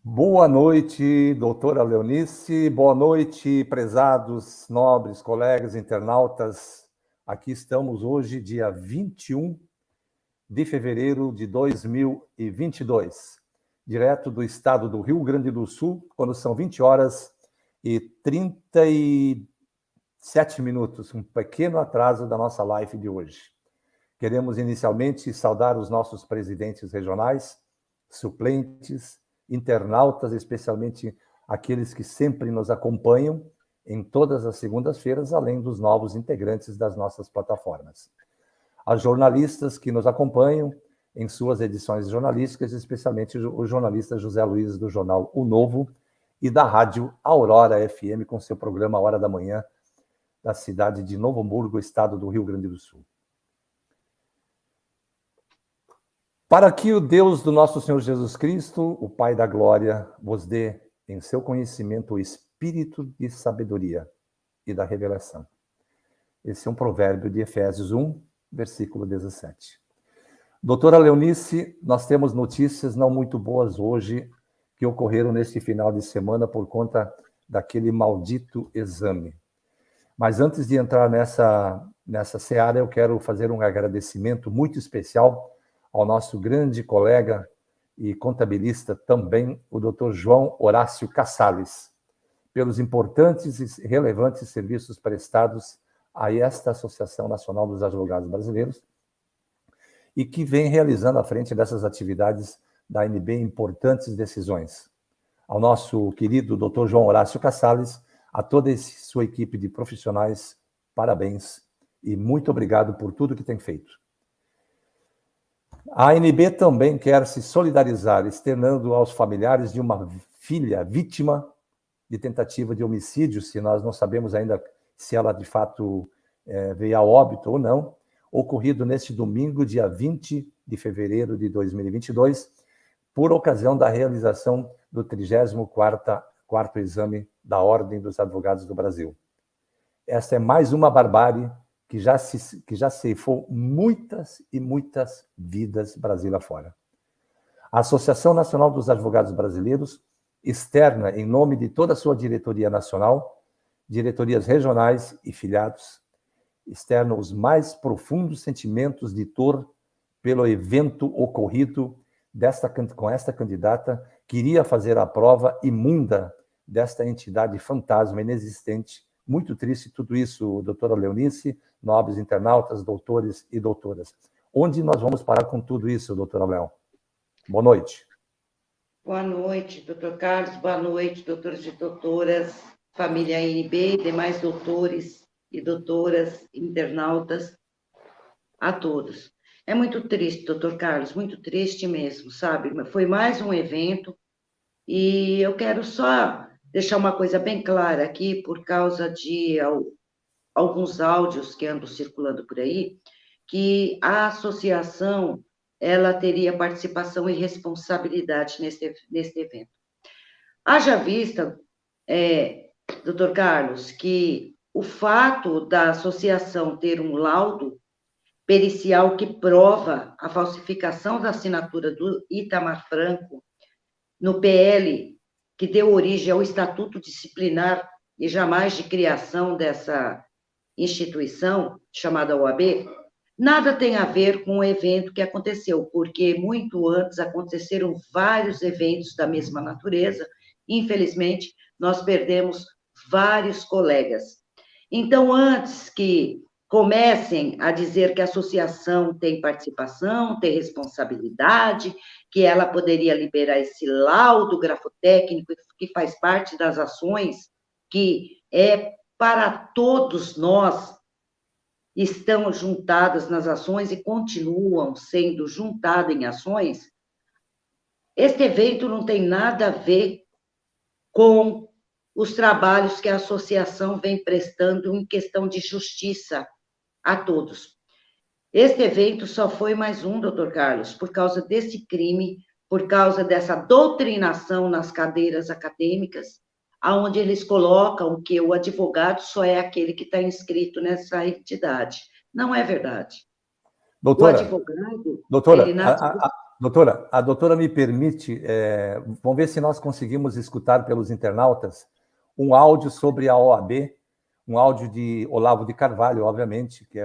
Boa noite, doutora Leonice. Boa noite, prezados, nobres, colegas, internautas. Aqui estamos hoje, dia 21 de fevereiro de 2022, direto do estado do Rio Grande do Sul, quando são 20 horas e 37 minutos, um pequeno atraso da nossa live de hoje. Queremos inicialmente saudar os nossos presidentes regionais, suplentes, internautas, especialmente aqueles que sempre nos acompanham em todas as segundas-feiras, além dos novos integrantes das nossas plataformas. As jornalistas que nos acompanham em suas edições jornalísticas, especialmente o jornalista José Luiz do jornal O Novo e da rádio Aurora FM, com seu programa Hora da Manhã, da cidade de Novo Hamburgo, estado do Rio Grande do Sul. Para que o Deus do nosso Senhor Jesus Cristo, o Pai da Glória, vos dê em seu conhecimento o espírito de sabedoria e da revelação. Esse é um provérbio de Efésios 1, versículo 17. Doutora Leonice, nós temos notícias não muito boas hoje que ocorreram neste final de semana por conta daquele maldito exame. Mas antes de entrar nessa seara, eu quero fazer um agradecimento muito especial ao nosso grande colega e contabilista também, o Dr. João Horácio Cassales, pelos importantes e relevantes serviços prestados a esta Associação Nacional dos Advogados Brasileiros e que vem realizando à frente dessas atividades da ANB importantes decisões. Ao nosso querido Dr. João Horácio Cassales, a toda sua equipe de profissionais, parabéns e muito obrigado por tudo que tem feito. A ANB também quer se solidarizar, externando aos familiares de uma filha vítima de tentativa de homicídio, se nós não sabemos ainda se ela de fato veio a óbito ou não, ocorrido neste domingo, dia 20 de fevereiro de 2022, por ocasião da realização do 34º exame da Ordem dos Advogados do Brasil. Esta é mais uma barbárie que já ceifou muitas e muitas vidas Brasil afora. A Associação Nacional dos Advogados Brasileiros externa, em nome de toda a sua diretoria nacional, diretorias regionais e filiados, externa os mais profundos sentimentos de dor pelo evento ocorrido com esta candidata que iria fazer a prova imunda desta entidade fantasma inexistente. Muito triste tudo isso, doutora Leonice, nobres internautas, doutores e doutoras. Onde nós vamos parar com tudo isso, doutora Léo? Boa noite. Boa noite, doutor Carlos. Boa noite, doutores e doutoras, família ANB, demais doutores e doutoras, internautas, a todos. É muito triste, doutor Carlos, muito triste mesmo, sabe? Foi mais um evento e eu quero só deixar uma coisa bem clara aqui, por causa de alguns áudios que andam circulando por aí, que a associação ela teria participação e responsabilidade neste evento. Haja vista, doutor Carlos, que o fato da associação ter um laudo pericial que prova a falsificação da assinatura do Itamar Franco no PL que deu origem ao Estatuto Disciplinar e jamais de criação dessa instituição chamada OAB, nada tem a ver com o evento que aconteceu, porque muito antes aconteceram vários eventos da mesma natureza. Infelizmente, nós perdemos vários colegas. Então, antes que comecem a dizer que a associação tem participação, tem responsabilidade, que ela poderia liberar esse laudo grafotécnico que faz parte das ações, que é para todos nós, estão juntadas nas ações e continuam sendo juntadas em ações, este evento não tem nada a ver com os trabalhos que a associação vem prestando em questão de justiça a todos. Este evento só foi mais um, doutor Carlos, por causa desse crime, por causa dessa doutrinação nas cadeiras acadêmicas, onde eles colocam que o advogado só é aquele que está inscrito nessa entidade. Não é verdade. Doutora, advogado, doutora, ele nasceu... a doutora me permite, vamos ver se nós conseguimos escutar pelos internautas um áudio sobre a OAB, um áudio de Olavo de Carvalho, obviamente, que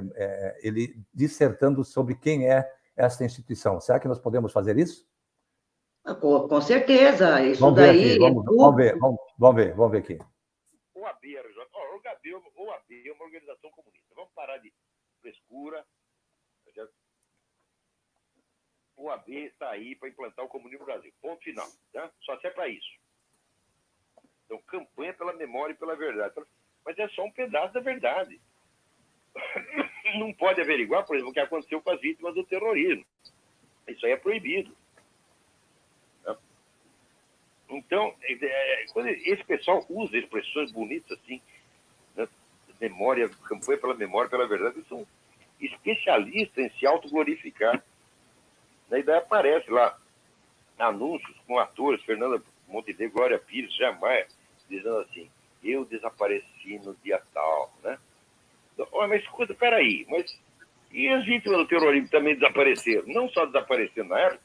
ele dissertando sobre quem é esta instituição. Será que nós podemos fazer isso? Com certeza, isso Vamos ver daí aqui, vamos ver aqui. OAB, OAB é uma organização comunista. Vamos parar de frescura. O OAB está aí para implantar o comunismo no Brasil. Ponto final. Tá? Só serve para isso. Então, campanha pela memória e pela verdade. Mas é só um pedaço da verdade. Não pode averiguar, por exemplo, o que aconteceu com as vítimas do terrorismo. Isso aí é proibido. Tá? Então, quando esse pessoal usa expressões bonitas assim, né? Memória, campanha pela memória, pela verdade, eles são especialistas em se autoglorificar. Daí aparece lá anúncios com atores, Fernanda Montenegro, Glória Pires, jamais, dizendo assim, eu desapareci no dia tal, né? Mas escuta, peraí, mas e as vítimas do terrorismo também desapareceram? Não só desapareceram na época,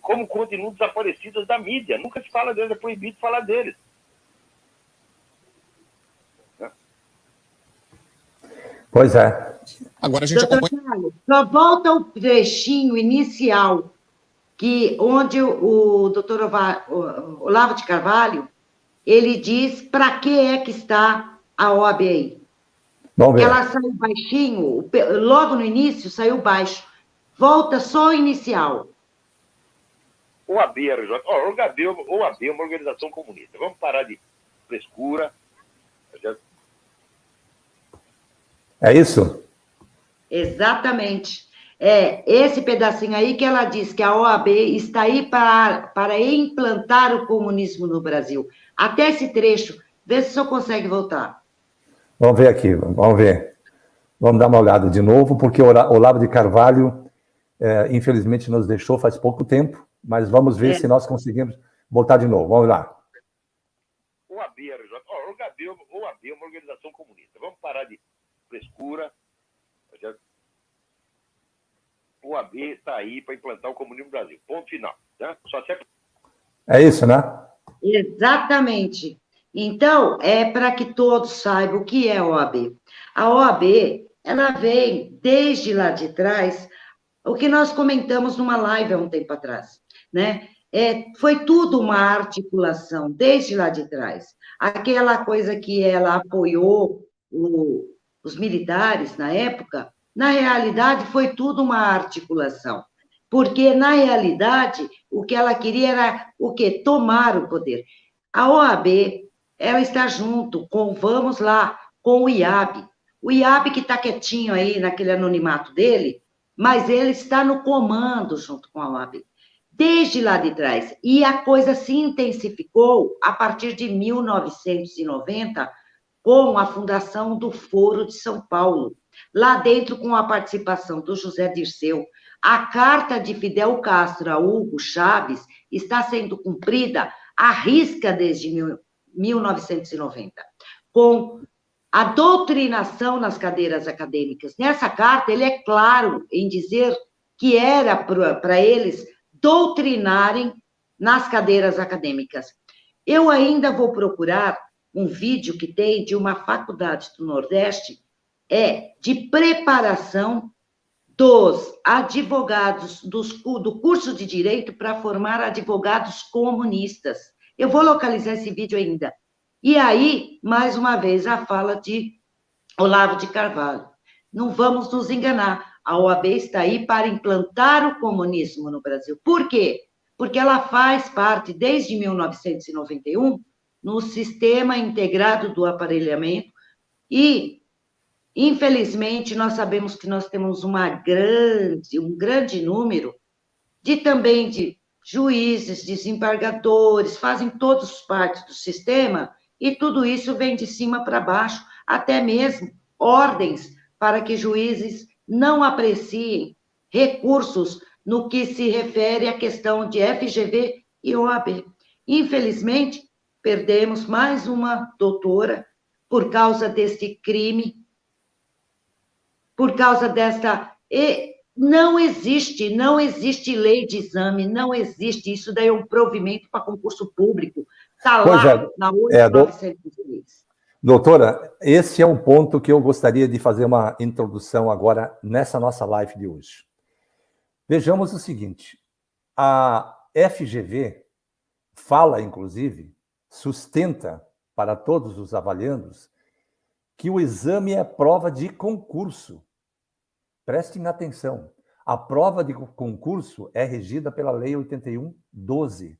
como continuam desaparecidas da mídia. Nunca se fala deles, é proibido falar deles. Pois é. Agora a gente acompanha... Carlos, só volta o trechinho inicial, onde o doutor Olavo de Carvalho, ele diz para que é que está a OAB aí. Vamos ver. Ela saiu baixinho, logo no início saiu baixo. Volta só o inicial. OAB, RJ. OAB é uma organização comunista. Vamos parar de frescura. É isso? Exatamente. Esse pedacinho aí que ela diz que a OAB está aí para implantar o comunismo no Brasil. Até esse trecho, vê se o senhor consegue voltar. Vamos ver aqui, vamos ver. Vamos dar uma olhada de novo, porque o Olavo de Carvalho, infelizmente, nos deixou faz pouco tempo, mas vamos ver se nós conseguimos voltar de novo. Vamos lá. OAB, RJ. OAB é uma organização comunista. Vamos parar de frescura. O OAB está aí para implantar o comunismo no Brasil. Ponto final. Tá? Só serve... É isso, né? Exatamente. Então, para que todos saibam o que é a OAB. A OAB, ela vem desde lá de trás, o que nós comentamos numa live há um tempo atrás, né? Foi tudo uma articulação, desde lá de trás. Aquela coisa que ela apoiou os militares na época, na realidade, foi tudo uma articulação. Porque, na realidade, o que ela queria era o quê? Tomar o poder. A OAB, ela está junto com, vamos lá, com o IAB. O IAB que está quietinho aí naquele anonimato dele, mas ele está no comando junto com a OAB. Desde lá de trás. E a coisa se intensificou a partir de 1990, com a fundação do Foro de São Paulo. Lá dentro, com a participação do José Dirceu, a carta de Fidel Castro a Hugo Chávez está sendo cumprida à risca desde 1990, com a doutrinação nas cadeiras acadêmicas. Nessa carta, ele é claro em dizer que era para eles doutrinarem nas cadeiras acadêmicas. Eu ainda vou procurar um vídeo que tem de uma faculdade do Nordeste, de preparação dos advogados do curso de Direito para formar advogados comunistas. Eu vou localizar esse vídeo ainda. E aí, mais uma vez, a fala de Olavo de Carvalho. Não vamos nos enganar, a OAB está aí para implantar o comunismo no Brasil. Por quê? Porque ela faz parte, desde 1991, no Sistema Integrado do Aparelhamento e, infelizmente, nós sabemos que nós temos um grande número também de juízes, desembargadores, fazem todos parte do sistema, e tudo isso vem de cima para baixo, até mesmo ordens para que juízes não apreciem recursos no que se refere à questão de FGV e OAB. Infelizmente, perdemos mais uma doutora por causa desse crime, por causa dessa... Não existe lei de exame, não existe. Isso daí é um provimento para concurso público. Está lá, na 8.906. Doutora, esse é um ponto que eu gostaria de fazer uma introdução agora nessa nossa live de hoje. Vejamos o seguinte, a FGV fala, inclusive, sustenta para todos os avaliandos que o exame é prova de concurso. Prestem atenção, a prova de concurso é regida pela Lei 81/12.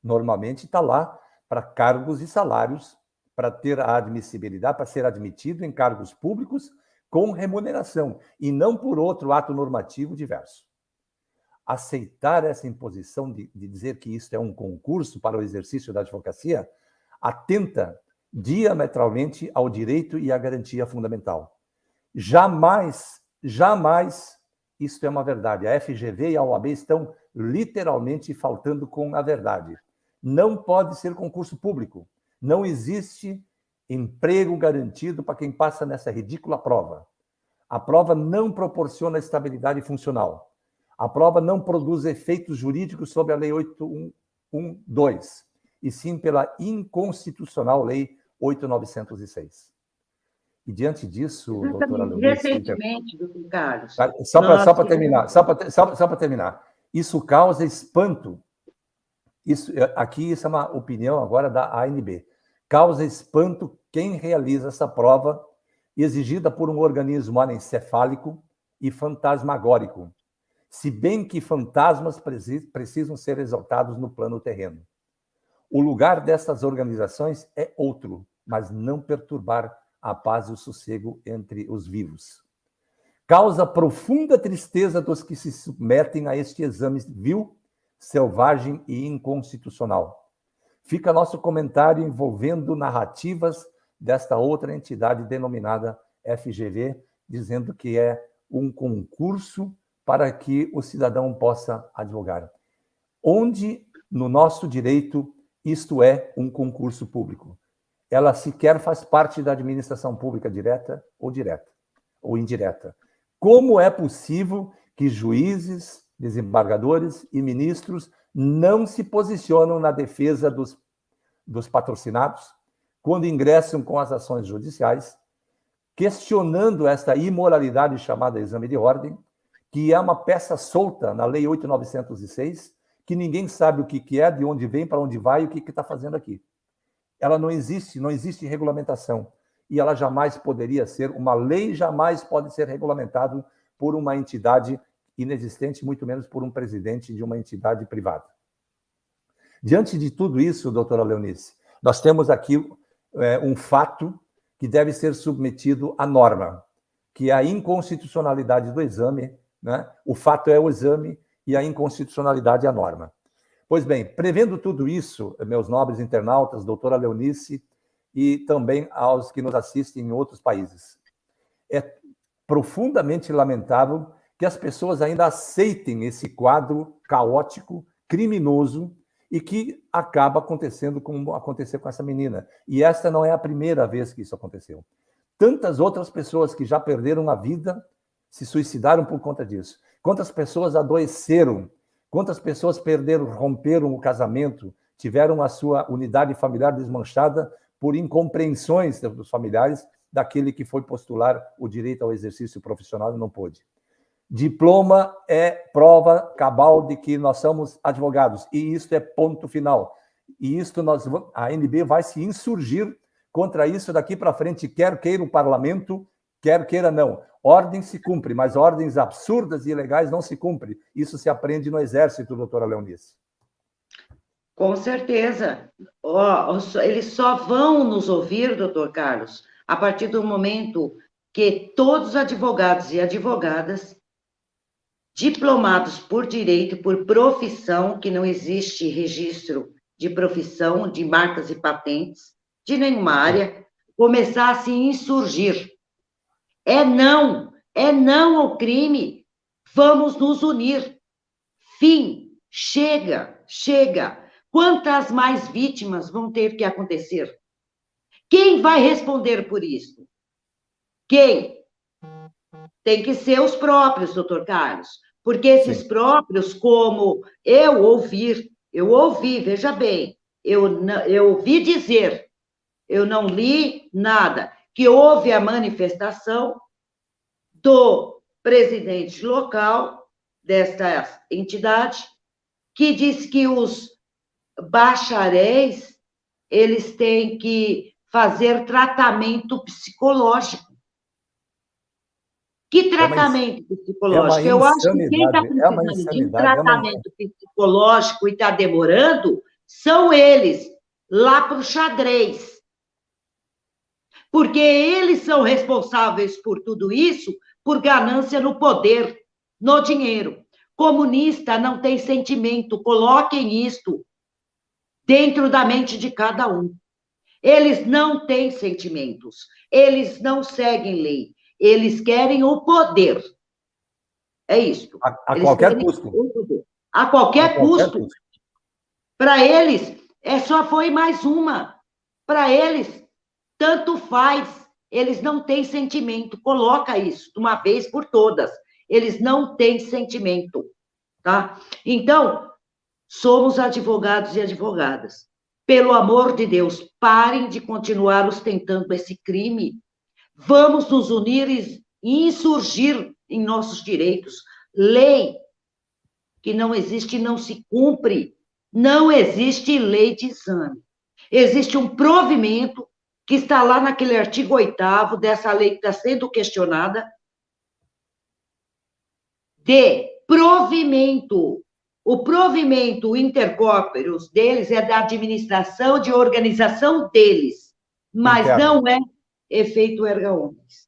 Normalmente está lá para cargos e salários, para ter a admissibilidade, para ser admitido em cargos públicos com remuneração, e não por outro ato normativo diverso. Aceitar essa imposição de dizer que isso é um concurso para o exercício da advocacia atenta diametralmente ao direito e à garantia fundamental. Jamais isso é uma verdade. A FGV e a OAB estão literalmente faltando com a verdade. Não pode ser concurso público. Não existe emprego garantido para quem passa nessa ridícula prova. A prova não proporciona estabilidade funcional. A prova não produz efeitos jurídicos sobre a Lei 81/12, e sim pela inconstitucional Lei 8.906. E diante disso, doutora Leonice... Recentemente, doutor Carlos... Só para terminar, isso causa espanto. Isso é uma opinião agora da ANB. Causa espanto quem realiza essa prova exigida por um organismo anencefálico e fantasmagórico, se bem que fantasmas precisam ser exaltados no plano terreno. O lugar dessas organizações é outro, mas não perturbar a paz e o sossego entre os vivos. Causa profunda tristeza dos que se submetem a este exame vil, selvagem e inconstitucional. Fica nosso comentário envolvendo narrativas desta outra entidade denominada FGV, dizendo que é um concurso para que o cidadão possa advogar. Onde, no nosso direito, isto é um concurso público? Ela sequer faz parte da administração pública direta ou indireta. Como é possível que juízes, desembargadores e ministros não se posicionam na defesa dos patrocinados quando ingressam com as ações judiciais, questionando esta imoralidade chamada exame de ordem, que é uma peça solta na Lei 8.906, que ninguém sabe o que é, de onde vem, para onde vai e o que está fazendo aqui. Ela não existe regulamentação. E ela jamais poderia ser, uma lei jamais pode ser regulamentado por uma entidade inexistente, muito menos por um presidente de uma entidade privada. Diante de tudo isso, doutora Leonice, nós temos aqui um fato que deve ser submetido à norma, que é a inconstitucionalidade do exame, né? O fato é o exame e a inconstitucionalidade é a norma. Pois bem, prevendo tudo isso, meus nobres internautas, doutora Leonice, e também aos que nos assistem em outros países, é profundamente lamentável que as pessoas ainda aceitem esse quadro caótico, criminoso, e que acaba acontecendo como aconteceu com essa menina. E esta não é a primeira vez que isso aconteceu. Tantas outras pessoas que já perderam a vida se suicidaram por conta disso. Quantas pessoas adoeceram, quantas pessoas romperam o casamento, tiveram a sua unidade familiar desmanchada por incompreensões dos familiares daquele que foi postular o direito ao exercício profissional e não pôde. Diploma é prova cabal de que nós somos advogados, e isto é ponto final. E isto a ANB vai se insurgir contra isso daqui para frente, quer queira o parlamento, quer queira não. Ordem se cumpre, mas ordens absurdas e ilegais não se cumpre. Isso se aprende no Exército, doutora Leonice. Com certeza. Eles só vão nos ouvir, doutor Carlos, a partir do momento que todos os advogados e advogadas diplomados por direito, por profissão, que não existe registro de profissão, de marcas e patentes, de nenhuma área, começar a se insurgir. É não ao crime, vamos nos unir. Fim, chega. Quantas mais vítimas vão ter que acontecer? Quem vai responder por isso? Quem? Tem que ser os próprios, doutor Carlos, porque esses Sim. próprios, como eu ouvi, veja bem, eu ouvi dizer, eu não li nada, que houve a manifestação do presidente local desta entidade, que diz que os bacharéis, eles têm que fazer tratamento psicológico. Que tratamento É uma psicológico? Eu acho que quem está insanidade, é uma precisando de um insanidade, tratamento psicológico e está demorando são eles, lá para o xadrez. Porque eles são responsáveis por tudo isso, por ganância no poder, no dinheiro. Comunista não tem sentimento, coloquem isto dentro da mente de cada um. Eles não têm sentimentos, eles não seguem lei, eles querem o poder. É isso. A Eles qualquer querem custo. o poder. A A qualquer qualquer custo. custo. Para eles, só foi mais uma. Para eles, tanto faz. Eles não têm sentimento. Coloca isso de uma vez por todas. Eles não têm sentimento. Tá? Então, somos advogados e advogadas. Pelo amor de Deus, parem de continuar ostentando esse crime. Vamos nos unir e insurgir em nossos direitos. Lei que não existe não se cumpre. Não existe lei de exame. Existe um provimento que está lá naquele artigo 8º dessa lei que está sendo questionada, de provimento. O provimento intercorpóreos deles é da administração de organização deles, mas Interna. não é efeito erga omnes.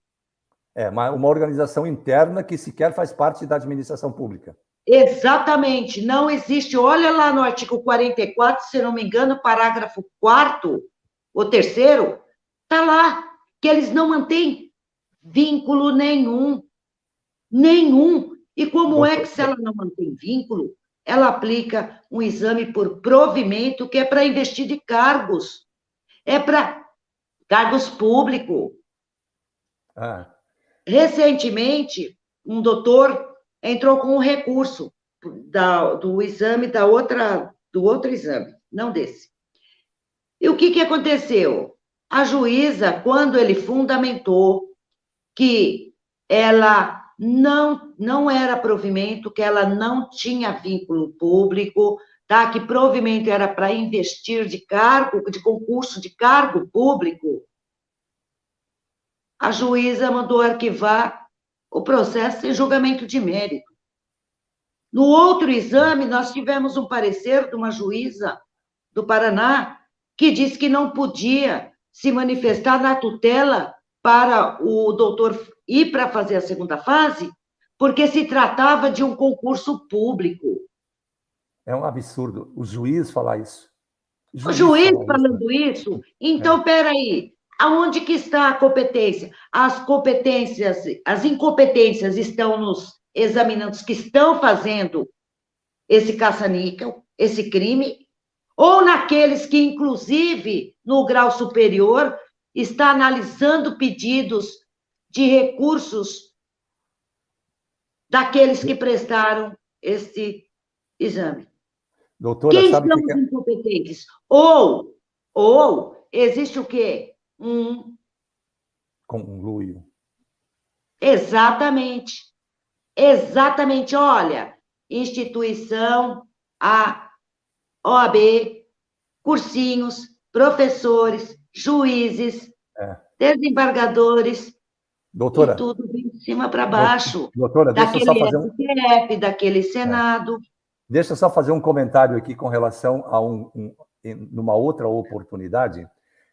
É uma organização interna que sequer faz parte da administração pública. Exatamente, não existe. Olha lá no artigo 44, se não me engano, parágrafo 4º, ou 3º, está lá, que eles não mantêm vínculo nenhum. Nenhum. E como é que, se ela não mantém vínculo, ela aplica um exame por provimento, que é para investir de cargos, é para cargos públicos. Recentemente, um doutor entrou com um recurso do exame do outro exame, não desse. E o que aconteceu? A juíza, quando ele fundamentou que ela não era provimento, que ela não tinha vínculo público, tá? Que provimento era para investir de concurso de cargo público, a juíza mandou arquivar o processo em julgamento de mérito. No outro exame, nós tivemos um parecer de uma juíza do Paraná que disse que não podia se manifestar na tutela para o doutor ir para fazer a segunda fase, porque se tratava de um concurso público. É um absurdo o juiz falar isso. O juiz falando isso? Então, peraí, aonde que está a competência? As incompetências estão nos examinantes que estão fazendo esse caça-níquel, esse crime, ou naqueles que, inclusive, no grau superior, está analisando pedidos de recursos daqueles que prestaram esse exame. Doutora, Quem sabe são o que os incompetentes? Ou existe o quê? Conluio. Exatamente. Olha, instituição, a OAB, cursinhos, professores, juízes, desembargadores, doutora, e tudo vem de cima para baixo. Doutora, deixa eu só fazer STF, daquele Senado. Deixa eu só fazer um comentário aqui com relação a numa outra oportunidade,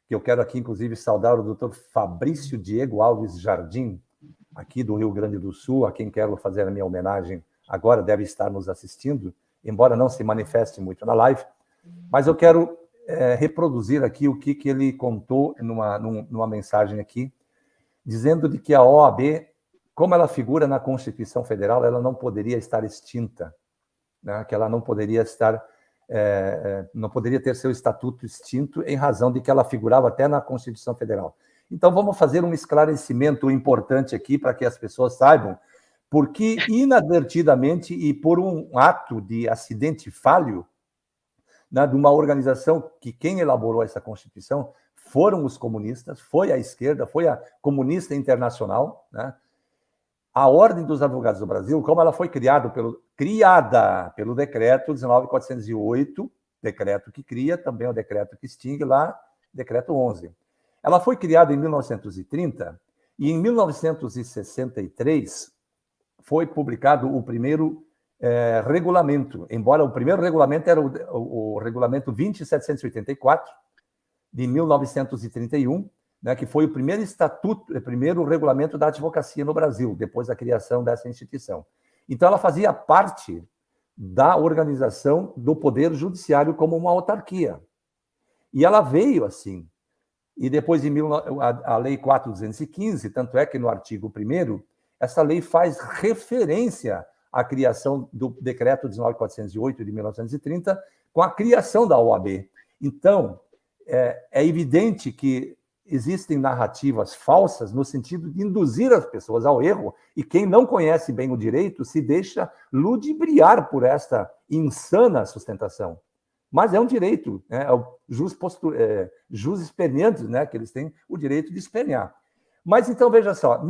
que eu quero aqui, inclusive, saudar o doutor Fabrício Diego Alves Jardim, aqui do Rio Grande do Sul, a quem quero fazer a minha homenagem agora, deve estar nos assistindo, embora não se manifeste muito na live, mas eu quero reproduzir aqui o que ele contou numa mensagem aqui, dizendo de que a OAB, como ela figura na Constituição Federal, ela não poderia estar extinta, né? Que ela não poderia estar, não poderia ter seu estatuto extinto em razão de que ela figurava até na Constituição Federal. Então, vamos fazer um esclarecimento importante aqui para que as pessoas saibam, porque inadvertidamente e por um ato de acidente falho, né, de uma organização que quem elaborou essa Constituição foram os comunistas, foi a esquerda, foi a Comunista Internacional, né? A Ordem dos Advogados do Brasil, como ela foi criada pelo decreto 19.408, decreto que cria, também o decreto que extingue lá, decreto 11. Ela foi criada em 1930 e em 1963 foi publicado o primeiro regulamento, embora o primeiro regulamento era o regulamento 20.784, de 1931, né, que foi o primeiro estatuto, o primeiro regulamento da advocacia no Brasil, depois da criação dessa instituição. Então, ela fazia parte da organização do Poder Judiciário como uma autarquia. E ela veio assim. E depois, a Lei 4.215, tanto é que no artigo 1º, essa lei faz referência à criação do Decreto 19.408 de 1930, com a criação da OAB. Então, é evidente que existem narrativas falsas no sentido de induzir as pessoas ao erro, e quem não conhece bem o direito se deixa ludibriar por esta insana sustentação. Mas é um direito, né? É o jus esperneantes, né? Que eles têm o direito de espernear. Mas então, veja só,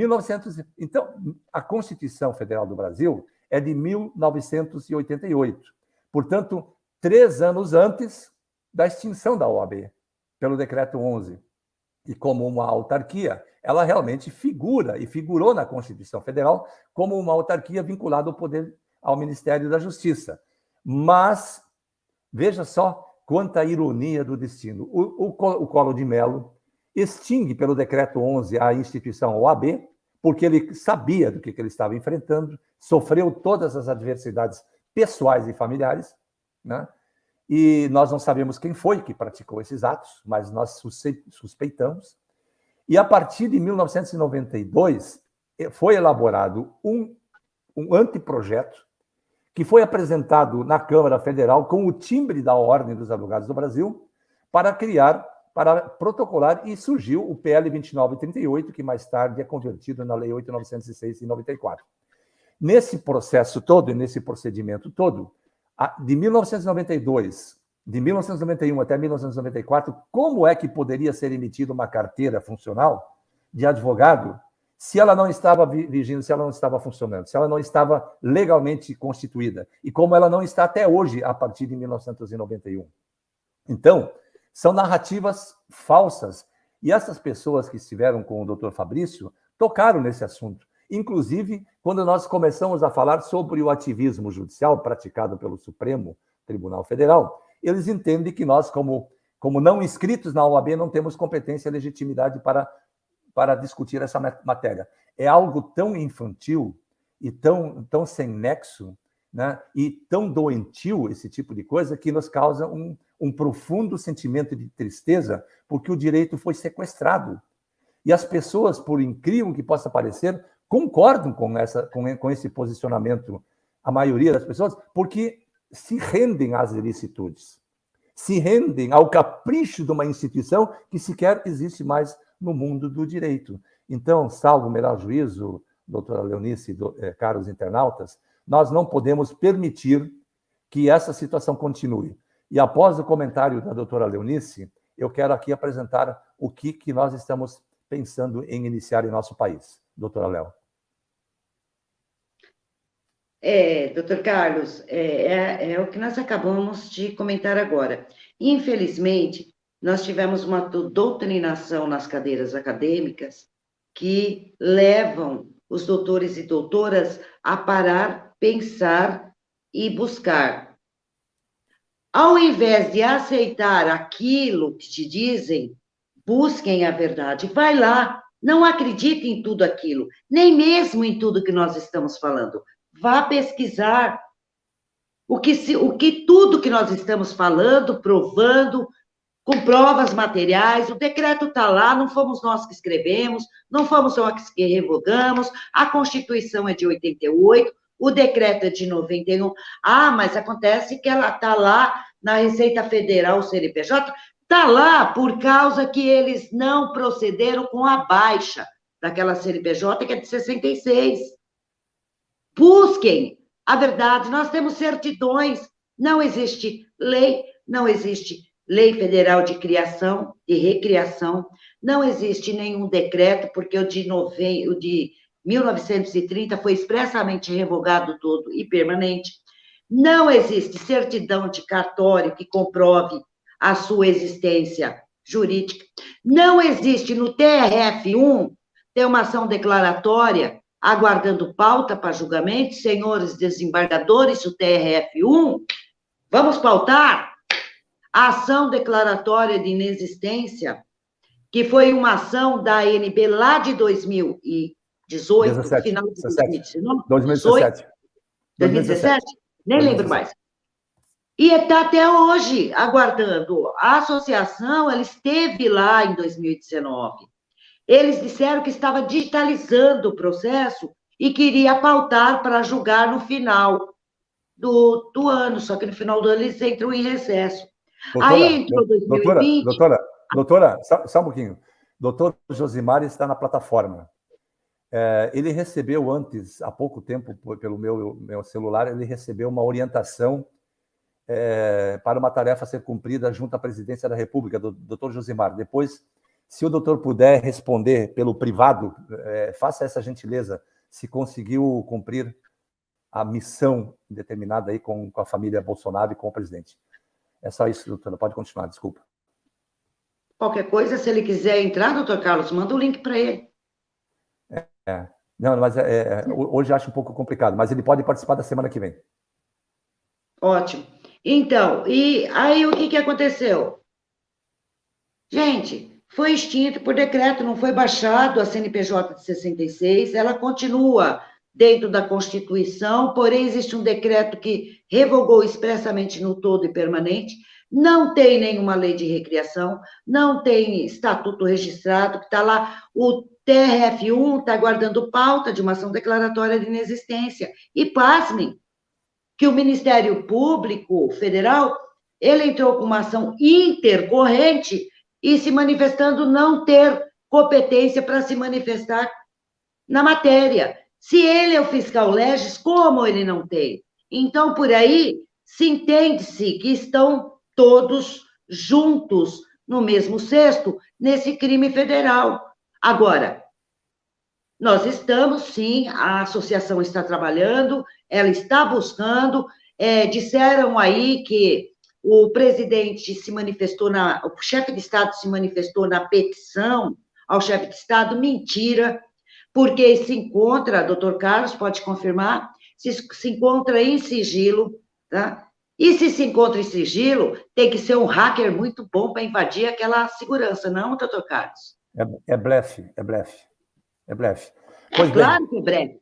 então, a Constituição Federal do Brasil é de 1988. Portanto, 3 anos antes da extinção da OAB, pelo Decreto 11. E como uma autarquia, ela realmente figurou na Constituição Federal como uma autarquia vinculada ao Ministério da Justiça. Mas, veja só quanta ironia do destino. O Collor de Mello extingue pelo Decreto 11 a instituição OAB, porque ele sabia do que ele estava enfrentando, sofreu todas as adversidades pessoais e familiares, né? E nós não sabemos quem foi que praticou esses atos, mas nós suspeitamos. E a partir de 1992, foi elaborado um anteprojeto que foi apresentado na Câmara Federal com o timbre da Ordem dos Advogados do Brasil para protocolar, e surgiu o PL 2938, que mais tarde é convertido na Lei 8.906 de 94. Nesse processo todo, nesse procedimento todo, de 1992, de 1991 até 1994, como é que poderia ser emitida uma carteira funcional de advogado se ela não estava vigindo, se ela não estava funcionando, se ela não estava legalmente constituída, e como ela não está até hoje, a partir de 1991. Então, são narrativas falsas, e essas pessoas que estiveram com o doutor Fabrício tocaram nesse assunto. Inclusive, quando nós começamos a falar sobre o ativismo judicial praticado pelo Supremo Tribunal Federal, eles entendem que nós, como não inscritos na OAB, não temos competência e legitimidade para discutir essa matéria. É algo tão infantil e tão sem nexo, né? E tão doentio esse tipo de coisa, que nos causa um profundo sentimento de tristeza, porque o direito foi sequestrado. E as pessoas, por incrível que possa parecer, concordam com esse posicionamento, a maioria das pessoas, porque se rendem às ilicitudes, se rendem ao capricho de uma instituição que sequer existe mais no mundo do direito. Então, salvo o melhor juízo, doutora Leonice, caros internautas, nós não podemos permitir que essa situação continue. E após o comentário da doutora Leonice, eu quero aqui apresentar o que nós estamos pensando em iniciar em nosso país. Doutora Léo. Doutor Carlos, é o que nós acabamos de comentar agora. Infelizmente, nós tivemos uma doutrinação nas cadeiras acadêmicas que levam os doutores e doutoras a parar, pensar e buscar. Ao invés de aceitar aquilo que te dizem, busquem a verdade. Vai lá, não acredite em tudo aquilo, nem mesmo em tudo que nós estamos falando. Vá pesquisar tudo que nós estamos falando, provando, com provas materiais. O decreto está lá, não fomos nós que escrevemos, não fomos nós que revogamos, a Constituição é de 88, o decreto é de 91. Mas acontece que ela está lá na Receita Federal, o CNPJ. Está lá por causa que eles não procederam com a baixa daquela CNPJ, que é de 66. Busquem a verdade, nós temos certidões, não existe lei, não existe lei federal de criação e recriação, não existe nenhum decreto, porque o de 1930 foi expressamente revogado todo e permanente. Não existe certidão de cartório que comprove a sua existência jurídica. Não existe no TRF1, tem uma ação declaratória aguardando pauta para julgamento, senhores desembargadores do TRF1, vamos pautar a ação declaratória de inexistência, que foi uma ação da ANB lá de 2018, 17, final de 2019, 2017. 2017? Nem lembro mais. E está até hoje aguardando. A associação, ela esteve lá em 2019. Eles disseram que estava digitalizando o processo e queria pautar para julgar no final do ano, só que no final do ano eles entram em recesso. Aí entrou 2020... Doutora, só um pouquinho. Doutor Josimar está na plataforma. Ele recebeu antes, há pouco tempo, pelo meu celular, ele recebeu uma orientação para uma tarefa a ser cumprida junto à presidência da República, do doutor Josimar. Depois, se o doutor puder responder pelo privado, faça essa gentileza, se conseguiu cumprir a missão determinada aí com a família Bolsonaro e com o presidente. É só isso, doutora. Pode continuar, desculpa. Qualquer coisa, se ele quiser entrar, doutor Carlos, manda o link para ele. Não, mas hoje acho um pouco complicado, mas ele pode participar da semana que vem. Ótimo. Então, e aí o que aconteceu? Gente, foi extinto por decreto, não foi baixado a CNPJ de 66, ela continua dentro da Constituição, porém existe um decreto que revogou expressamente no todo e permanente, não tem nenhuma lei de recriação, não tem estatuto registrado, que está lá, o TRF1 está aguardando pauta de uma ação declaratória de inexistência. E pasmem, que o Ministério Público Federal, ele entrou com uma ação intercorrente e se manifestando não ter competência para se manifestar na matéria. Se ele é o fiscal legis, como ele não tem? Então, por aí, se entende-se que estão todos juntos no mesmo cesto nesse crime federal. Agora, nós estamos, sim, a associação está trabalhando, ela está buscando, disseram aí que o presidente se manifestou, o chefe de Estado se manifestou na petição ao chefe de Estado, mentira, porque se encontra, doutor Carlos pode confirmar, se encontra em sigilo, tá? E se encontra em sigilo, tem que ser um hacker muito bom para invadir aquela segurança, não, doutor Carlos? É blefe, é blefe. É blefe. Pois claro que é blefe.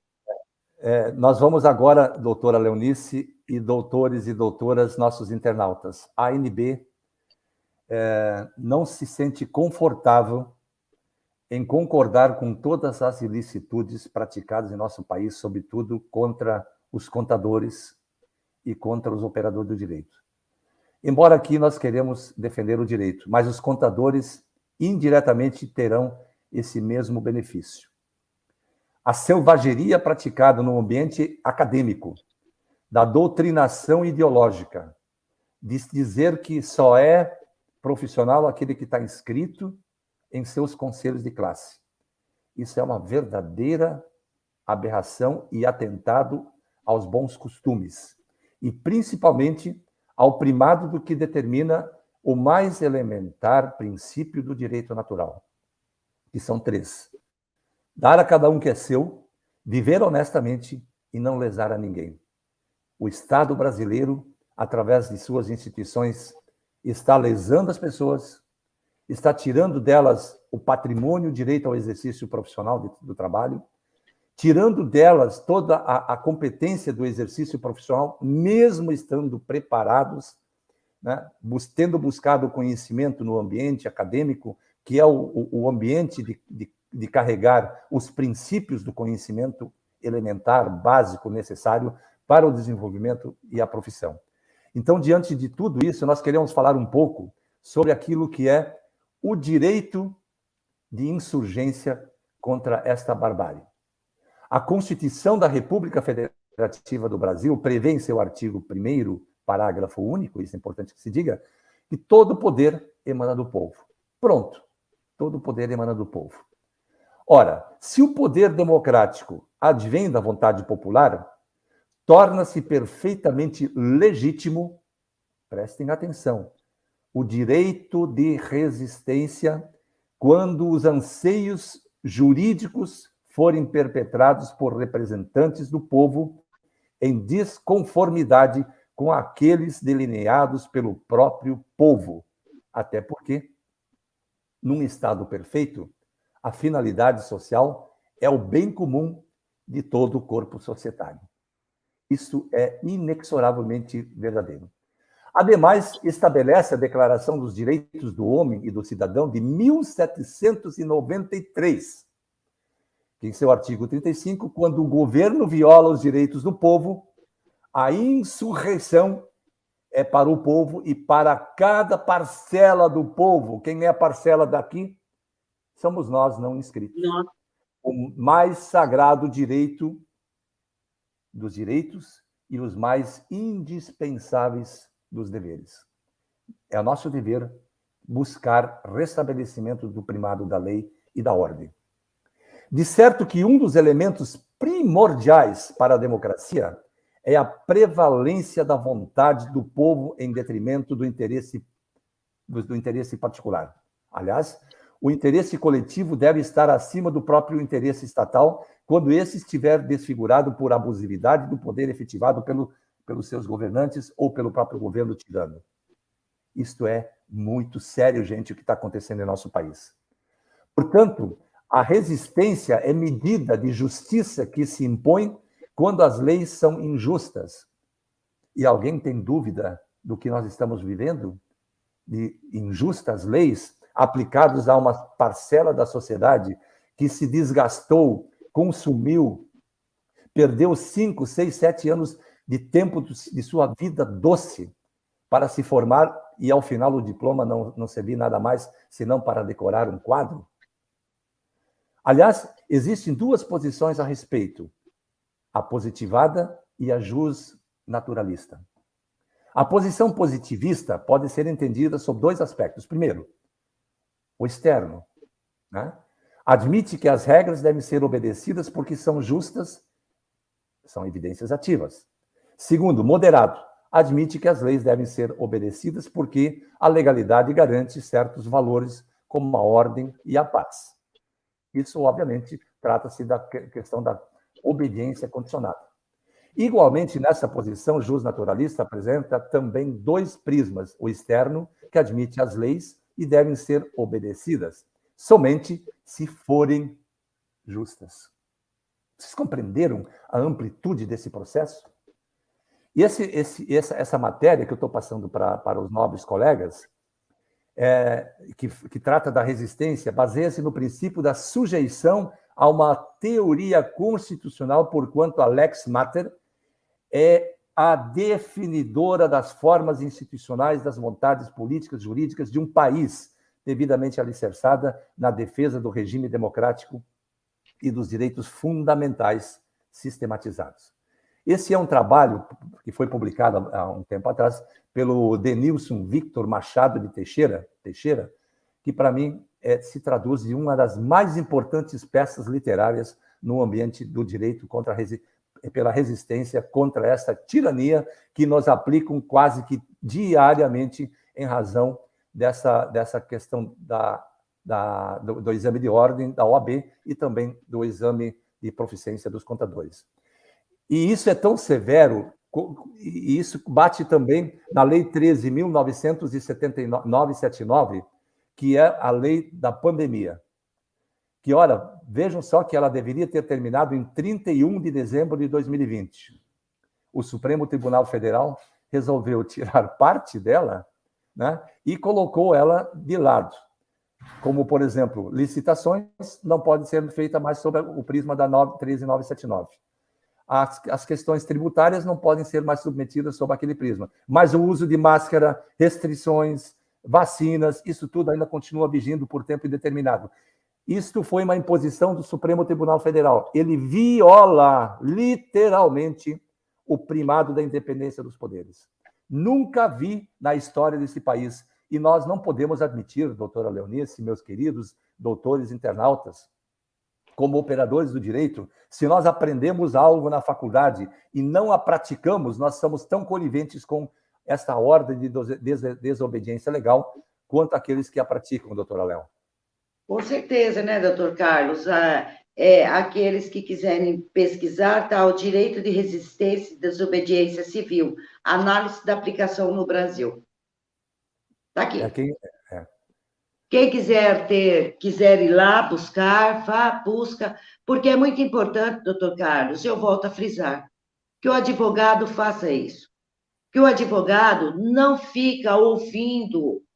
Nós vamos agora, doutora Leonice e doutores e doutoras, nossos internautas. A ANB não se sente confortável em concordar com todas as ilicitudes praticadas em nosso país, sobretudo contra os contadores e contra os operadores do direito. Embora aqui nós queremos defender o direito, mas os contadores indiretamente terão esse mesmo benefício. A selvageria praticada no ambiente acadêmico, da doutrinação ideológica, de dizer que só é profissional aquele que está inscrito em seus conselhos de classe. Isso é uma verdadeira aberração e atentado aos bons costumes, e principalmente ao primado do que determina o mais elementar princípio do direito natural, que são 3. Dar a cada um que é seu, viver honestamente e não lesar a ninguém. O Estado brasileiro, através de suas instituições, está lesando as pessoas, está tirando delas o patrimônio, o direito ao exercício profissional do trabalho, tirando delas toda a competência do exercício profissional, mesmo estando preparados, né, tendo buscado o conhecimento no ambiente acadêmico, que é o ambiente de carregar os princípios do conhecimento elementar, básico, necessário para o desenvolvimento e a profissão. Então, diante de tudo isso, nós queremos falar um pouco sobre aquilo que é o direito de insurgência contra esta barbárie. A Constituição da República Federativa do Brasil prevê em seu artigo 1º, parágrafo único, isso é importante que se diga, que todo poder emana do povo. Pronto, todo poder emana do povo. Ora, se o poder democrático advém da vontade popular, torna-se perfeitamente legítimo, prestem atenção, o direito de resistência quando os anseios jurídicos forem perpetrados por representantes do povo em desconformidade com aqueles delineados pelo próprio povo. Até porque, num Estado perfeito, a finalidade social é o bem comum de todo o corpo societário. Isso é inexoravelmente verdadeiro. Ademais, estabelece a Declaração dos Direitos do Homem e do Cidadão de 1793, que em seu artigo 35, quando o governo viola os direitos do povo, a insurreição é para o povo e para cada parcela do povo. Quem é a parcela daqui? Somos nós, não inscritos. Nossa. O mais sagrado direito dos direitos e os mais indispensáveis dos deveres. É nosso dever buscar restabelecimento do primado da lei e da ordem. De certo que um dos elementos primordiais para a democracia é a prevalência da vontade do povo em detrimento do interesse particular. Aliás, o interesse coletivo deve estar acima do próprio interesse estatal quando esse estiver desfigurado por abusividade do poder efetivado pelos seus governantes ou pelo próprio governo tirano. Isto é muito sério, gente, o que está acontecendo em nosso país. Portanto, a resistência é medida de justiça que se impõe quando as leis são injustas. E alguém tem dúvida do que nós estamos vivendo? De injustas leis aplicadas a uma parcela da sociedade que se desgastou, consumiu, perdeu 5, 6, 7 anos de tempo de sua vida doce para se formar e, ao final, o diploma não servir nada mais senão para decorar um quadro? Aliás, existem duas posições a respeito, a positivada e a justnaturalista. A posição positivista pode ser entendida sob dois aspectos. Primeiro, o externo, né? Admite que as regras devem ser obedecidas porque são justas, são evidências ativas. Segundo, moderado, admite que as leis devem ser obedecidas porque a legalidade garante certos valores como a ordem e a paz. Isso, obviamente, trata-se da questão da obediência condicionada. Igualmente, nessa posição, o justnaturalista apresenta também dois prismas. O externo, que admite as leis e devem ser obedecidas, somente se forem justas. Vocês compreenderam a amplitude desse processo? E essa matéria que eu estou passando para os nobres colegas, que trata da resistência, baseia-se no princípio da sujeição a uma teoria constitucional, porquanto a lex mater é a definidora das formas institucionais das vontades políticas e jurídicas de um país, devidamente alicerçada na defesa do regime democrático e dos direitos fundamentais sistematizados. Esse é um trabalho que foi publicado há um tempo atrás pelo Denilson Victor Machado de Teixeira, que, para mim, se traduz em uma das mais importantes peças literárias no ambiente do direito pela resistência contra essa tirania que nos aplicam quase que diariamente em razão dessa questão do exame de ordem da OAB e também do exame de proficiência dos contadores. E isso é tão severo, e isso bate também na Lei 13.979, que é a lei da pandemia. Que, ora, vejam só que ela deveria ter terminado em 31 de dezembro de 2020. O Supremo Tribunal Federal resolveu tirar parte dela, né, e colocou ela de lado. Como, por exemplo, licitações não podem ser feitas mais sob o prisma da 13.979. As questões tributárias não podem ser mais submetidas sob aquele prisma. Mas o uso de máscara, restrições, vacinas, isso tudo ainda continua vigindo por tempo indeterminado. Isto foi uma imposição do Supremo Tribunal Federal. Ele viola, literalmente, o primado da independência dos poderes. Nunca vi na história desse país. E nós não podemos admitir, doutora Leonice, meus queridos doutores internautas, como operadores do direito, se nós aprendemos algo na faculdade e não a praticamos, nós somos tão coniventes com esta ordem de desobediência legal quanto aqueles que a praticam, doutora Léo. Com certeza, né, doutor Carlos? Aqueles que quiserem pesquisar, tá, o direito de resistência e desobediência civil, análise da aplicação no Brasil. Está aqui. Quem quiser ir lá buscar, vá, busca, porque é muito importante, doutor Carlos, eu volto a frisar, que o advogado faça isso. Que o advogado não fica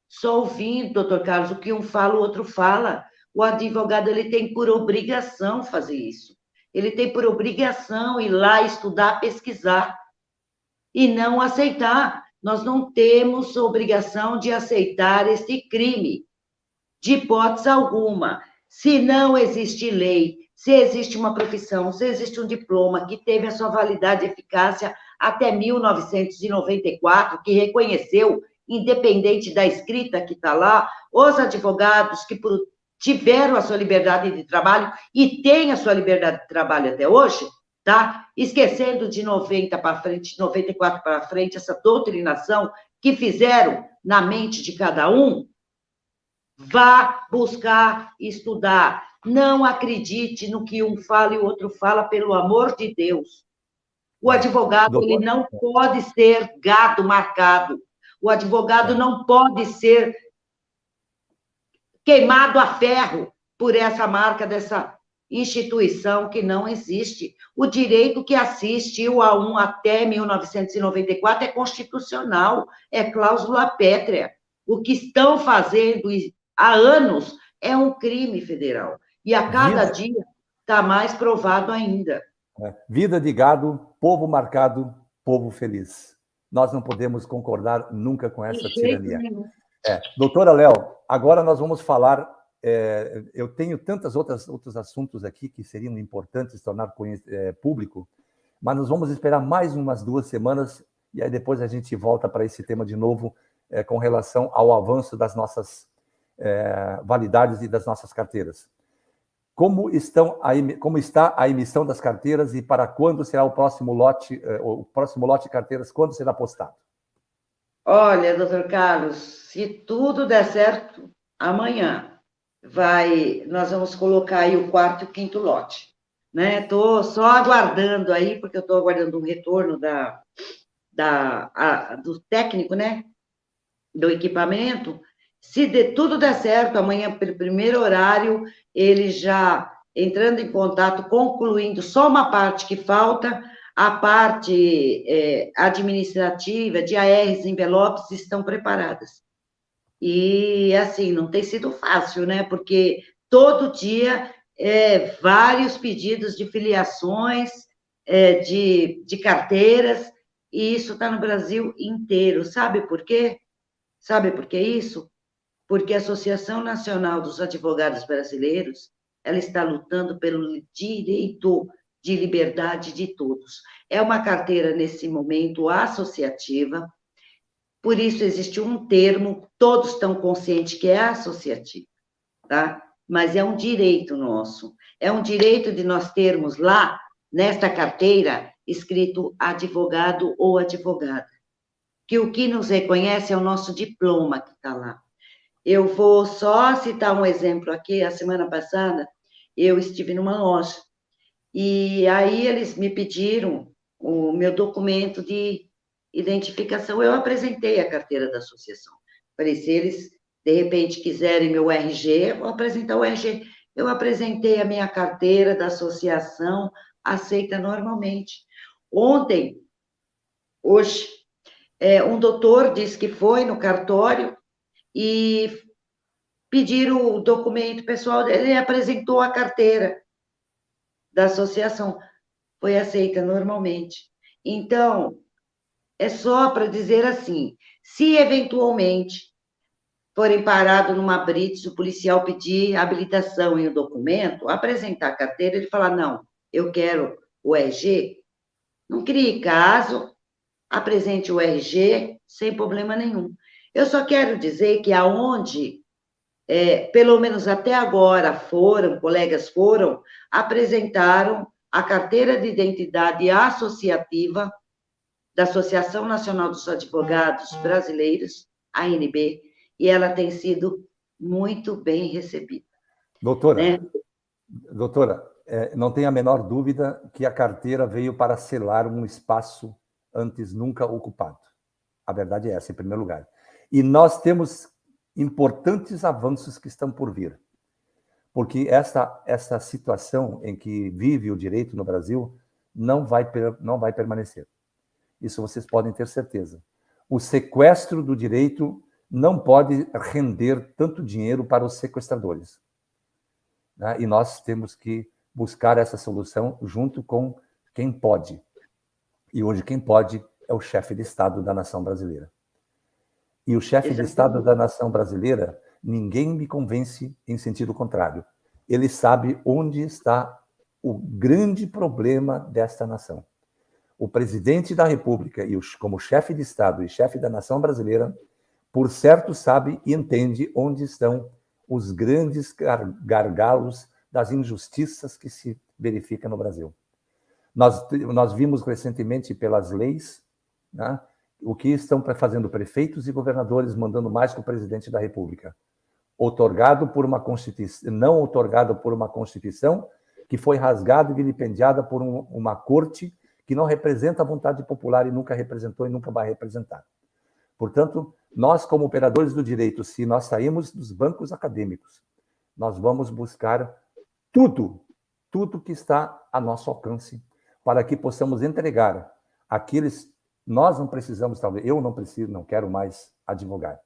só ouvindo, doutor Carlos, o que um fala, o outro fala. O advogado ele tem por obrigação fazer isso. Ele tem por obrigação ir lá estudar, pesquisar e não aceitar. Nós não temos obrigação de aceitar este crime, de hipótese alguma. Se não existe lei, se existe uma profissão, se existe um diploma que teve a sua validade e eficácia até 1994, que reconheceu, independente da escrita que está lá, os advogados que tiveram a sua liberdade de trabalho e têm a sua liberdade de trabalho até hoje, tá? Esquecendo de 90 para frente, 94 para frente, essa doutrinação que fizeram na mente de cada um, vá buscar estudar. Não acredite no que um fala e o outro fala, pelo amor de Deus. O advogado, ele não pode ser gado marcado. O advogado não pode ser queimado a ferro por essa marca dessa instituição que não existe. O direito que assistiu a um até 1994 é constitucional, é cláusula pétrea. O que estão fazendo há anos é um crime federal. E a cada dia está mais provado ainda. Vida de gado, povo marcado, povo feliz. Nós não podemos concordar nunca com essa tirania. Doutora Léo, agora nós vamos falar. Eu tenho tantos outros assuntos aqui que seriam importantes tornar público, mas nós vamos esperar mais umas 2 semanas e aí depois a gente volta para esse tema de novo com relação ao avanço das nossas validades e das nossas carteiras. Como está a emissão das carteiras e para quando será o próximo lote de carteiras, quando será postado? Olha, doutor Carlos, se tudo der certo, amanhã nós vamos colocar aí o 4º e o 5º lote. Estou só aguardando aí, porque eu estou aguardando um retorno do técnico, do equipamento. Se tudo der certo, amanhã, pelo primeiro horário, ele já entrando em contato, concluindo só uma parte que falta, a parte administrativa, de ARs, envelopes, estão preparadas. E, assim, não tem sido fácil, porque todo dia vários pedidos de filiações, de carteiras, e isso está no Brasil inteiro. Sabe por quê? Sabe por que isso? Porque a Associação Nacional dos Advogados Brasileiros, ela está lutando pelo direito de liberdade de todos. É uma carteira, nesse momento, associativa, por isso existe um termo, todos estão conscientes que é associativo, tá? Mas é um direito nosso, é um direito de nós termos lá, nesta carteira, escrito advogado ou advogada, que o que nos reconhece é o nosso diploma que está lá. Eu vou só citar um exemplo aqui. A semana passada, eu estive numa loja, e aí eles me pediram o meu documento de identificação. Eu apresentei a carteira da associação. Falei, se eles, de repente, quiserem meu RG, eu vou apresentar o RG. Eu apresentei a minha carteira da associação, aceita normalmente. Hoje, um doutor disse que foi no cartório e pediram o documento pessoal dele, ele apresentou a carteira da associação, foi aceita normalmente. Então, é só para dizer assim, se eventualmente forem parados numa blitz, o policial pedir habilitação e o documento, apresentar a carteira, ele falar, não, eu quero o RG, não crie caso, apresente o RG sem problema nenhum. Eu só quero dizer que aonde, pelo menos até agora, colegas foram, apresentaram a carteira de identidade associativa da Associação Nacional dos Advogados Brasileiros, a ANB, e ela tem sido muito bem recebida. Doutora, né? doutora, não tem a menor dúvida que a carteira veio para selar um espaço antes nunca ocupado. A verdade é essa, em primeiro lugar. E nós temos importantes avanços que estão por vir. Porque essa situação em que vive o direito no Brasil não vai permanecer. Isso vocês podem ter certeza. O sequestro do direito não pode render tanto dinheiro para os sequestradores. Né? E nós temos que buscar essa solução junto com quem pode. E hoje quem pode é o chefe de Estado da nação brasileira. E o chefe de Estado da nação brasileira, ninguém me convence em sentido contrário. Ele sabe onde está o grande problema desta nação. O presidente da República, como chefe de Estado e chefe da nação brasileira, por certo sabe e entende onde estão os grandes gargalos das injustiças que se verificam no Brasil. Nós vimos recentemente pelas leis, né, o que estão fazendo prefeitos e governadores mandando mais que o presidente da República. Otorgado por uma Constituição, não otorgado por uma Constituição que foi rasgada e vilipendiada por uma corte que não representa a vontade popular e nunca representou e nunca vai representar. Portanto, nós, como operadores do direito, se nós saímos dos bancos acadêmicos, nós vamos buscar tudo que está a nosso alcance para que possamos entregar aqueles... Nós não precisamos, talvez, eu não preciso, não quero mais advogar,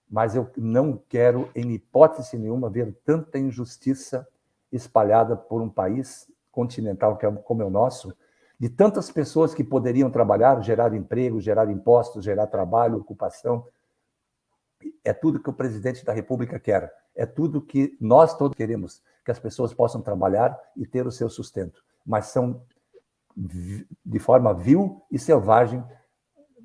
mas eu não quero, em hipótese nenhuma, ver tanta injustiça espalhada por um país continental como é o nosso, de tantas pessoas que poderiam trabalhar, gerar emprego, gerar impostos, gerar trabalho, ocupação. É tudo que o presidente da República quer. É tudo que nós todos queremos, que as pessoas possam trabalhar e ter o seu sustento. Mas são, de forma vil e selvagem,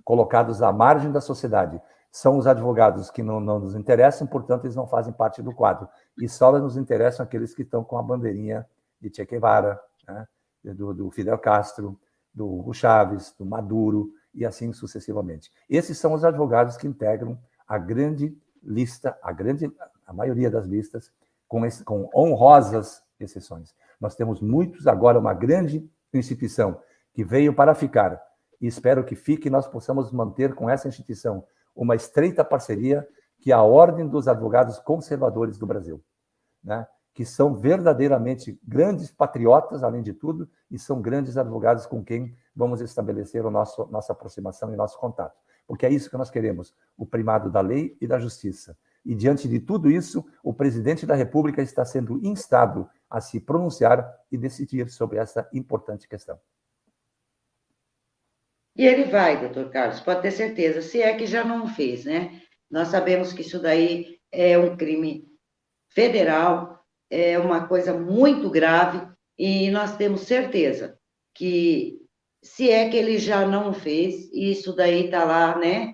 colocados à margem da sociedade. São os advogados que não nos interessam, portanto, eles não fazem parte do quadro. E só nos interessam aqueles que estão com a bandeirinha de Che Guevara, né? do Fidel Castro, do Hugo Chávez, do Maduro, e assim sucessivamente. Esses são os advogados que integram a grande lista, a maioria das listas, com honrosas exceções. Nós temos muitos, agora uma grande instituição que veio para ficar, e espero que fique, e nós possamos manter com essa instituição uma estreita parceria, que é a Ordem dos Advogados Conservadores do Brasil, né? Que são verdadeiramente grandes patriotas, além de tudo, e são grandes advogados com quem vamos estabelecer nossa aproximação e nosso contato. Porque é isso que nós queremos, o primado da lei e da justiça. E, diante de tudo isso, o presidente da República está sendo instado a se pronunciar e decidir sobre essa importante questão. E ele vai, doutor Carlos, pode ter certeza, se é que já não fez, né? Nós sabemos que isso daí é um crime federal, é uma coisa muito grave, e nós temos certeza que, se é que ele já não fez, isso daí está lá, né,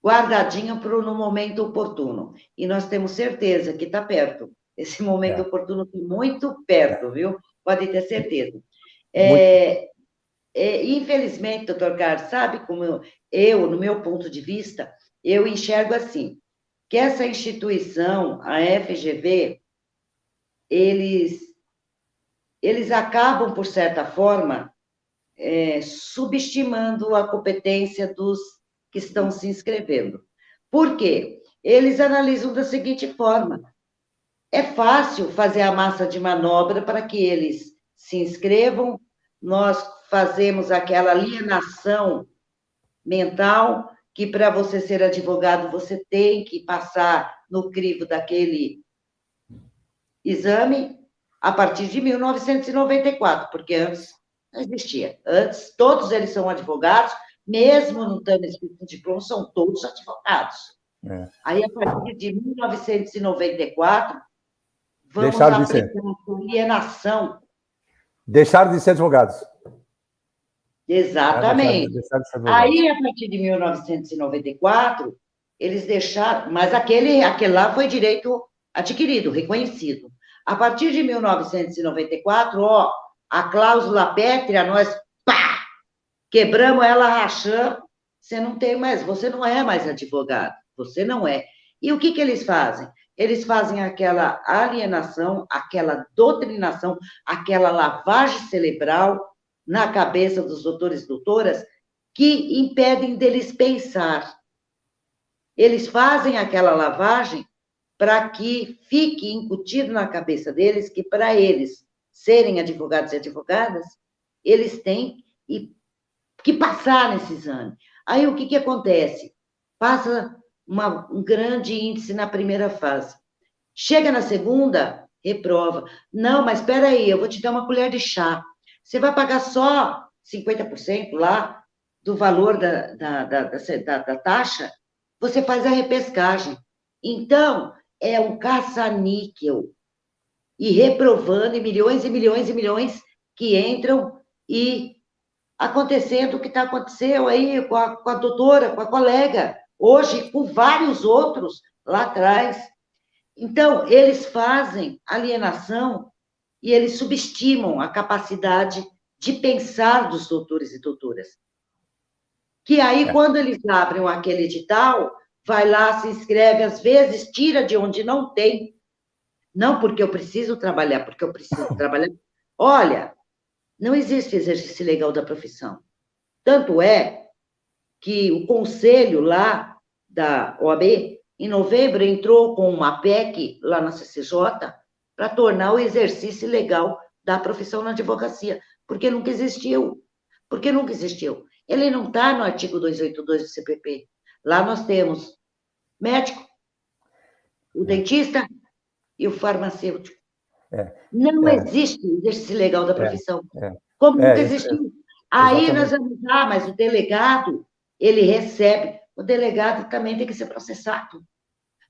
guardadinho no momento oportuno. E nós temos certeza que está perto. Esse momento oportuno está muito perto, viu? Pode ter certeza. Infelizmente, doutor Carlos, sabe como eu, no meu ponto de vista, eu enxergo assim, que essa instituição, a FGV, eles acabam, por certa forma, subestimando a competência dos que estão se inscrevendo. Por quê? Eles analisam da seguinte forma: é fácil fazer a massa de manobra para que eles se inscrevam, nós fazemos aquela alienação mental, que para você ser advogado, você tem que passar no crivo daquele exame a partir de 1994, porque antes não existia. Antes, todos eles são advogados, mesmo não tendo escrito diploma, são todos advogados. Aí, a partir de 1994, vamos Deixaram de ser. aplicar a alienação. Deixaram de ser advogados. Exatamente. Deixaram de ser advogados. Aí, a partir de 1994, eles deixaram... Mas aquele lá foi direito adquirido, reconhecido. A partir de 1994, a cláusula pétrea, nós, pá, quebramos ela, rachamos, você não é mais advogado, você não é. E o que eles fazem? Eles fazem aquela alienação, aquela doutrinação, aquela lavagem cerebral na cabeça dos doutores e doutoras que impedem deles pensar. Eles fazem aquela lavagem para que fique incutido na cabeça deles que, para eles serem advogados e advogadas, eles têm que passar nesse exame. Aí, o que acontece? Passa um grande índice na primeira fase. Chega na segunda, reprova. Não, mas espera aí, eu vou te dar uma colher de chá. Você vai pagar só 50% lá do valor da taxa, você faz a repescagem. Então, é um caça-níquel. E reprovando, e milhões e milhões e milhões que entram e acontecendo o que aconteceu aí com a doutora, com a colega, hoje com vários outros lá atrás. Então, eles fazem alienação e eles subestimam a capacidade de pensar dos doutores e doutoras. Que aí, quando eles abrem aquele edital, vai lá, se inscreve, às vezes tira de onde não tem. Não porque eu preciso trabalhar, porque eu preciso trabalhar. Olha, não existe exercício legal da profissão. Tanto é que o conselho lá da OAB, em novembro, entrou com uma PEC lá na CCJ para tornar o exercício legal da profissão na advocacia, porque nunca existiu. Porque nunca existiu. Ele não está no artigo 282 do CPP. Lá nós temos médico, o dentista e o farmacêutico. Não existe exercício legal da profissão. Como nunca existiu. Aí nós vamos, mas o delegado, ele recebe. O delegado também tem que ser processado.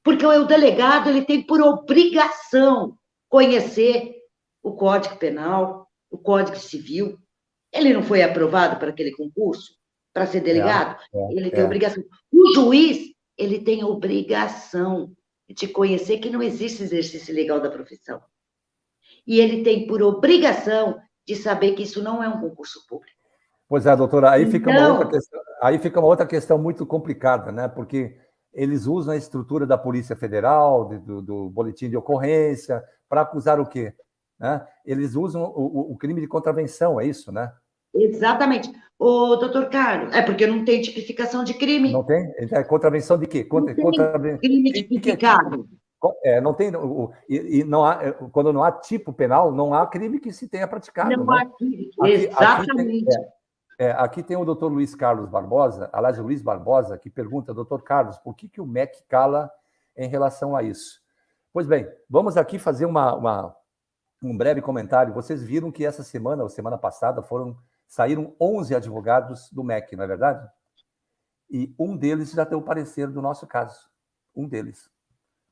Porque o delegado, ele tem por obrigação conhecer o Código Penal, o Código Civil. Ele não foi aprovado para aquele concurso, para ser delegado? Ele tem obrigação. O juiz, ele tem obrigação de conhecer que não existe exercício legal da profissão. E ele tem por obrigação de saber que isso não é um concurso público. Pois é, doutora, aí fica uma outra questão muito complicada, né? Porque eles usam a estrutura da Polícia Federal, do boletim de ocorrência, para acusar o quê? Né? Eles usam o crime de contravenção, é isso, né? Exatamente. Ô, doutor Carlos, é porque não tem tipificação de crime. Não tem? É contravenção de quê? Crime tipificado. Não tem, e não há, quando não há tipo penal, não há crime que se tenha praticado. Não há crime, exatamente. Aqui tem o doutor Luiz Carlos Barbosa, aliás, o Luiz Barbosa, que pergunta, doutor Carlos, por que o MEC cala em relação a isso? Pois bem, vamos aqui fazer um breve comentário. Vocês viram que essa semana, ou semana passada, saíram 11 advogados do MEC, não é verdade? E um deles já deu o parecer do nosso caso. Um deles.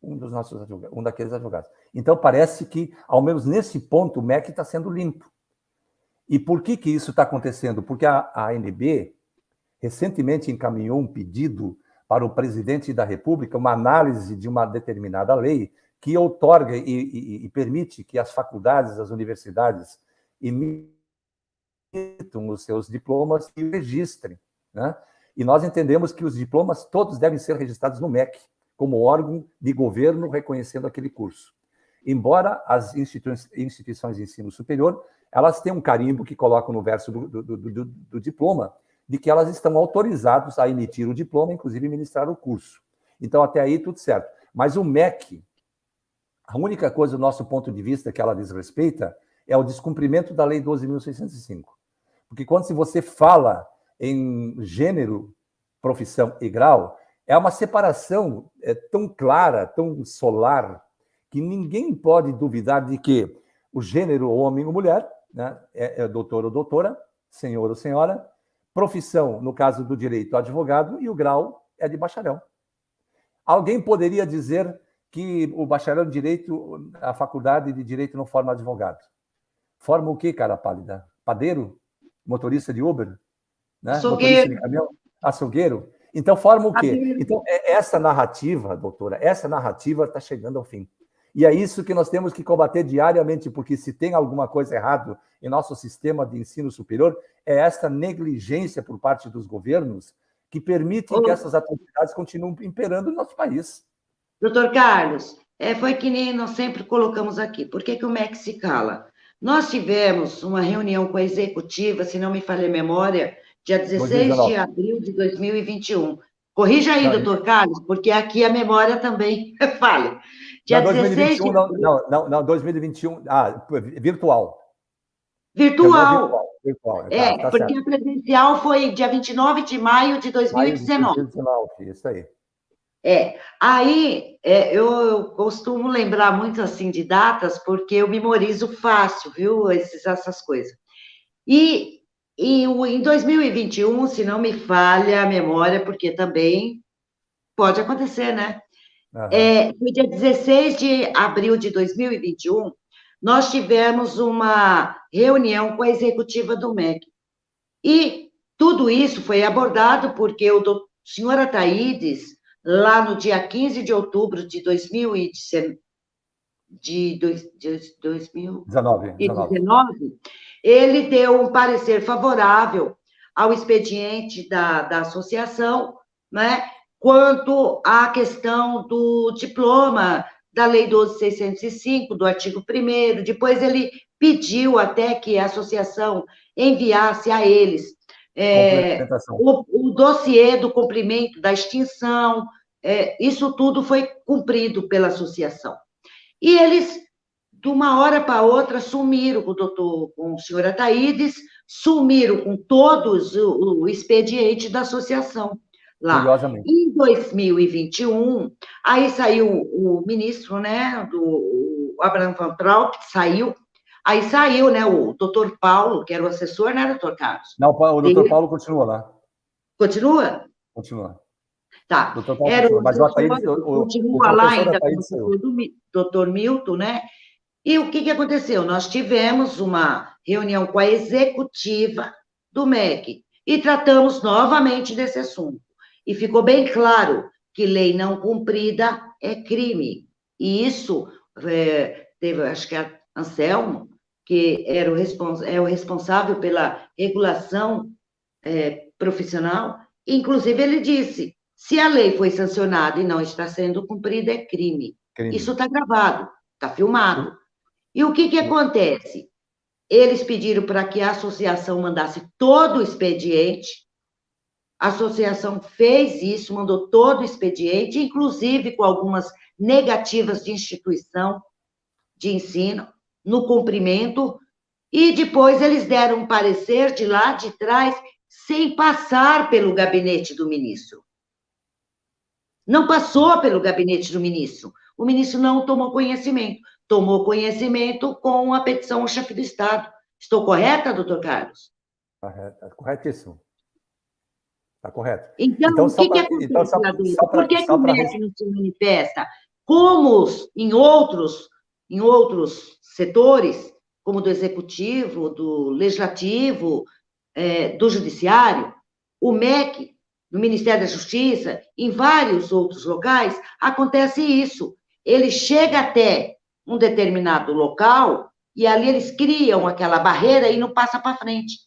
Um daqueles advogados. Então, parece que, ao menos nesse ponto, o MEC está sendo limpo. E por que isso está acontecendo? Porque a ANB recentemente encaminhou um pedido para o presidente da República, uma análise de uma determinada lei que outorga e permite que as faculdades, as universidades, emitam os seus diplomas e registrem. Né? E nós entendemos que os diplomas todos devem ser registrados no MEC, como órgão de governo reconhecendo aquele curso. Embora as instituições de ensino superior, elas têm um carimbo que colocam no verso do diploma, de que elas estão autorizadas a emitir o diploma, inclusive ministrar o curso. Então, até aí, tudo certo. Mas o MEC, a única coisa do nosso ponto de vista que ela desrespeita é o descumprimento da Lei 12.605. Porque quando você fala em gênero, profissão e grau, é uma separação tão clara, tão solar, que ninguém pode duvidar de que o gênero homem ou mulher, né, é doutor ou doutora, senhor ou senhora, profissão, no caso do direito, advogado, e o grau é de bacharel. Alguém poderia dizer que o bacharel em Direito, a faculdade de Direito não forma advogado. Forma o quê, cara pálida? Padeiro? Motorista de Uber? Né? Motorista de caminhão? Açougueiro? Então, forma o quê? Então, essa narrativa, doutora, essa narrativa está chegando ao fim. E é isso que nós temos que combater diariamente, porque se tem alguma coisa errada em nosso sistema de ensino superior, é esta negligência por parte dos governos que permitem que essas atrocidades continuem imperando no nosso país. Doutor Carlos, foi que nem nós sempre colocamos aqui. Por que o MEC se cala? Nós tivemos uma reunião com a executiva, se não me falha a memória, dia 16 de abril de 2021. Corrija aí, doutor Carlos, porque aqui a memória também falha. Dia 2021, não, 2021, virtual. Virtual. Tá porque certo. a presencial foi dia 29 de maio de 2019. 2019, isso aí. Aí eu costumo lembrar muito assim de datas, porque eu memorizo fácil, viu, essas coisas. E em 2021, se não me falha a memória, porque também pode acontecer, né? No dia 16 de abril de 2021, nós tivemos uma reunião com a executiva do MEC. E tudo isso foi abordado porque a senhora Ataídes, lá no dia 15 de outubro de 2019, ele deu um parecer favorável ao expediente da associação, né, quanto à questão do diploma da Lei 12.605, do artigo 1º. Depois ele pediu até que a associação enviasse a eles o dossiê do cumprimento da extinção. Isso tudo foi cumprido pela associação. E eles, de uma hora para outra, sumiram com o senhor Ataídes, sumiram com todos o expediente da associação lá. Curiosamente. Em 2021, aí saiu o ministro, né, o Abraham Van Traut, saiu. Aí saiu, né, o doutor Paulo, que era o assessor, né, doutor Carlos? Não, o doutor Paulo continua lá. Continua? Continua. Tá. Era o assessor, mas continua lá ainda com o doutor Milton, né? E o que aconteceu? Nós tivemos uma reunião com a executiva do MEC e tratamos novamente desse assunto. E ficou bem claro que lei não cumprida é crime. E isso teve, acho que a Anselmo, que era o responsável pela regulação profissional, inclusive ele disse: se a lei foi sancionada e não está sendo cumprida, é crime. Isso está gravado, está filmado. E o que acontece? Eles pediram para que a associação mandasse todo o expediente. A associação fez isso, mandou todo o expediente, inclusive com algumas negativas de instituição de ensino, no cumprimento, e depois eles deram um parecer de lá de trás, sem passar pelo gabinete do ministro. Não passou pelo gabinete do ministro. O ministro não tomou conhecimento. Tomou conhecimento com a petição ao chefe do Estado. Estou correta, doutor Carlos? Corretíssimo. Está correto. Então, o que acontece lá dentro? Por que o MEC não se manifesta? Como em outros setores, como do Executivo, do Legislativo, do Judiciário, o MEC, no Ministério da Justiça, em vários outros locais, acontece isso. Ele chega até um determinado local e ali eles criam aquela barreira e não passa para frente.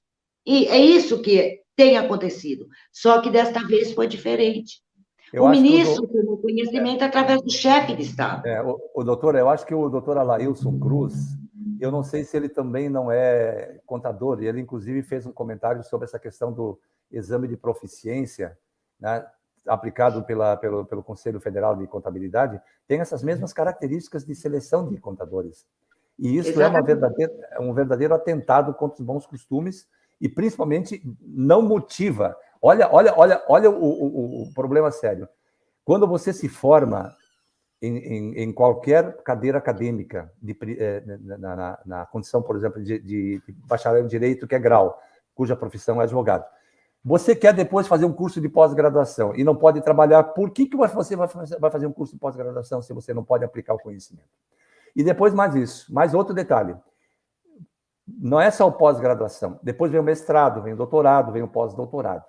E é isso que tem acontecido. Só que desta vez foi diferente. O ministro tomou conhecimento através do chefe de Estado. Doutor, eu acho que o doutor Alailson Cruz, eu não sei se ele também não é contador, e ele, inclusive, fez um comentário sobre essa questão do exame de proficiência, né, aplicado pelo Conselho Federal de Contabilidade, tem essas mesmas características de seleção de contadores. E isso é um verdadeiro atentado contra os bons costumes e, principalmente, não motiva. Olha o problema sério. Quando você se forma em qualquer cadeira acadêmica, na condição, por exemplo, de bacharel em Direito, que é grau, cuja profissão é advogado, Você quer depois fazer um curso de pós-graduação e não pode trabalhar, por que você vai fazer um curso de pós-graduação se você não pode aplicar o conhecimento? E depois mais isso, mais outro detalhe. Não é só o pós-graduação. Depois vem o mestrado, vem o doutorado, vem o pós-doutorado.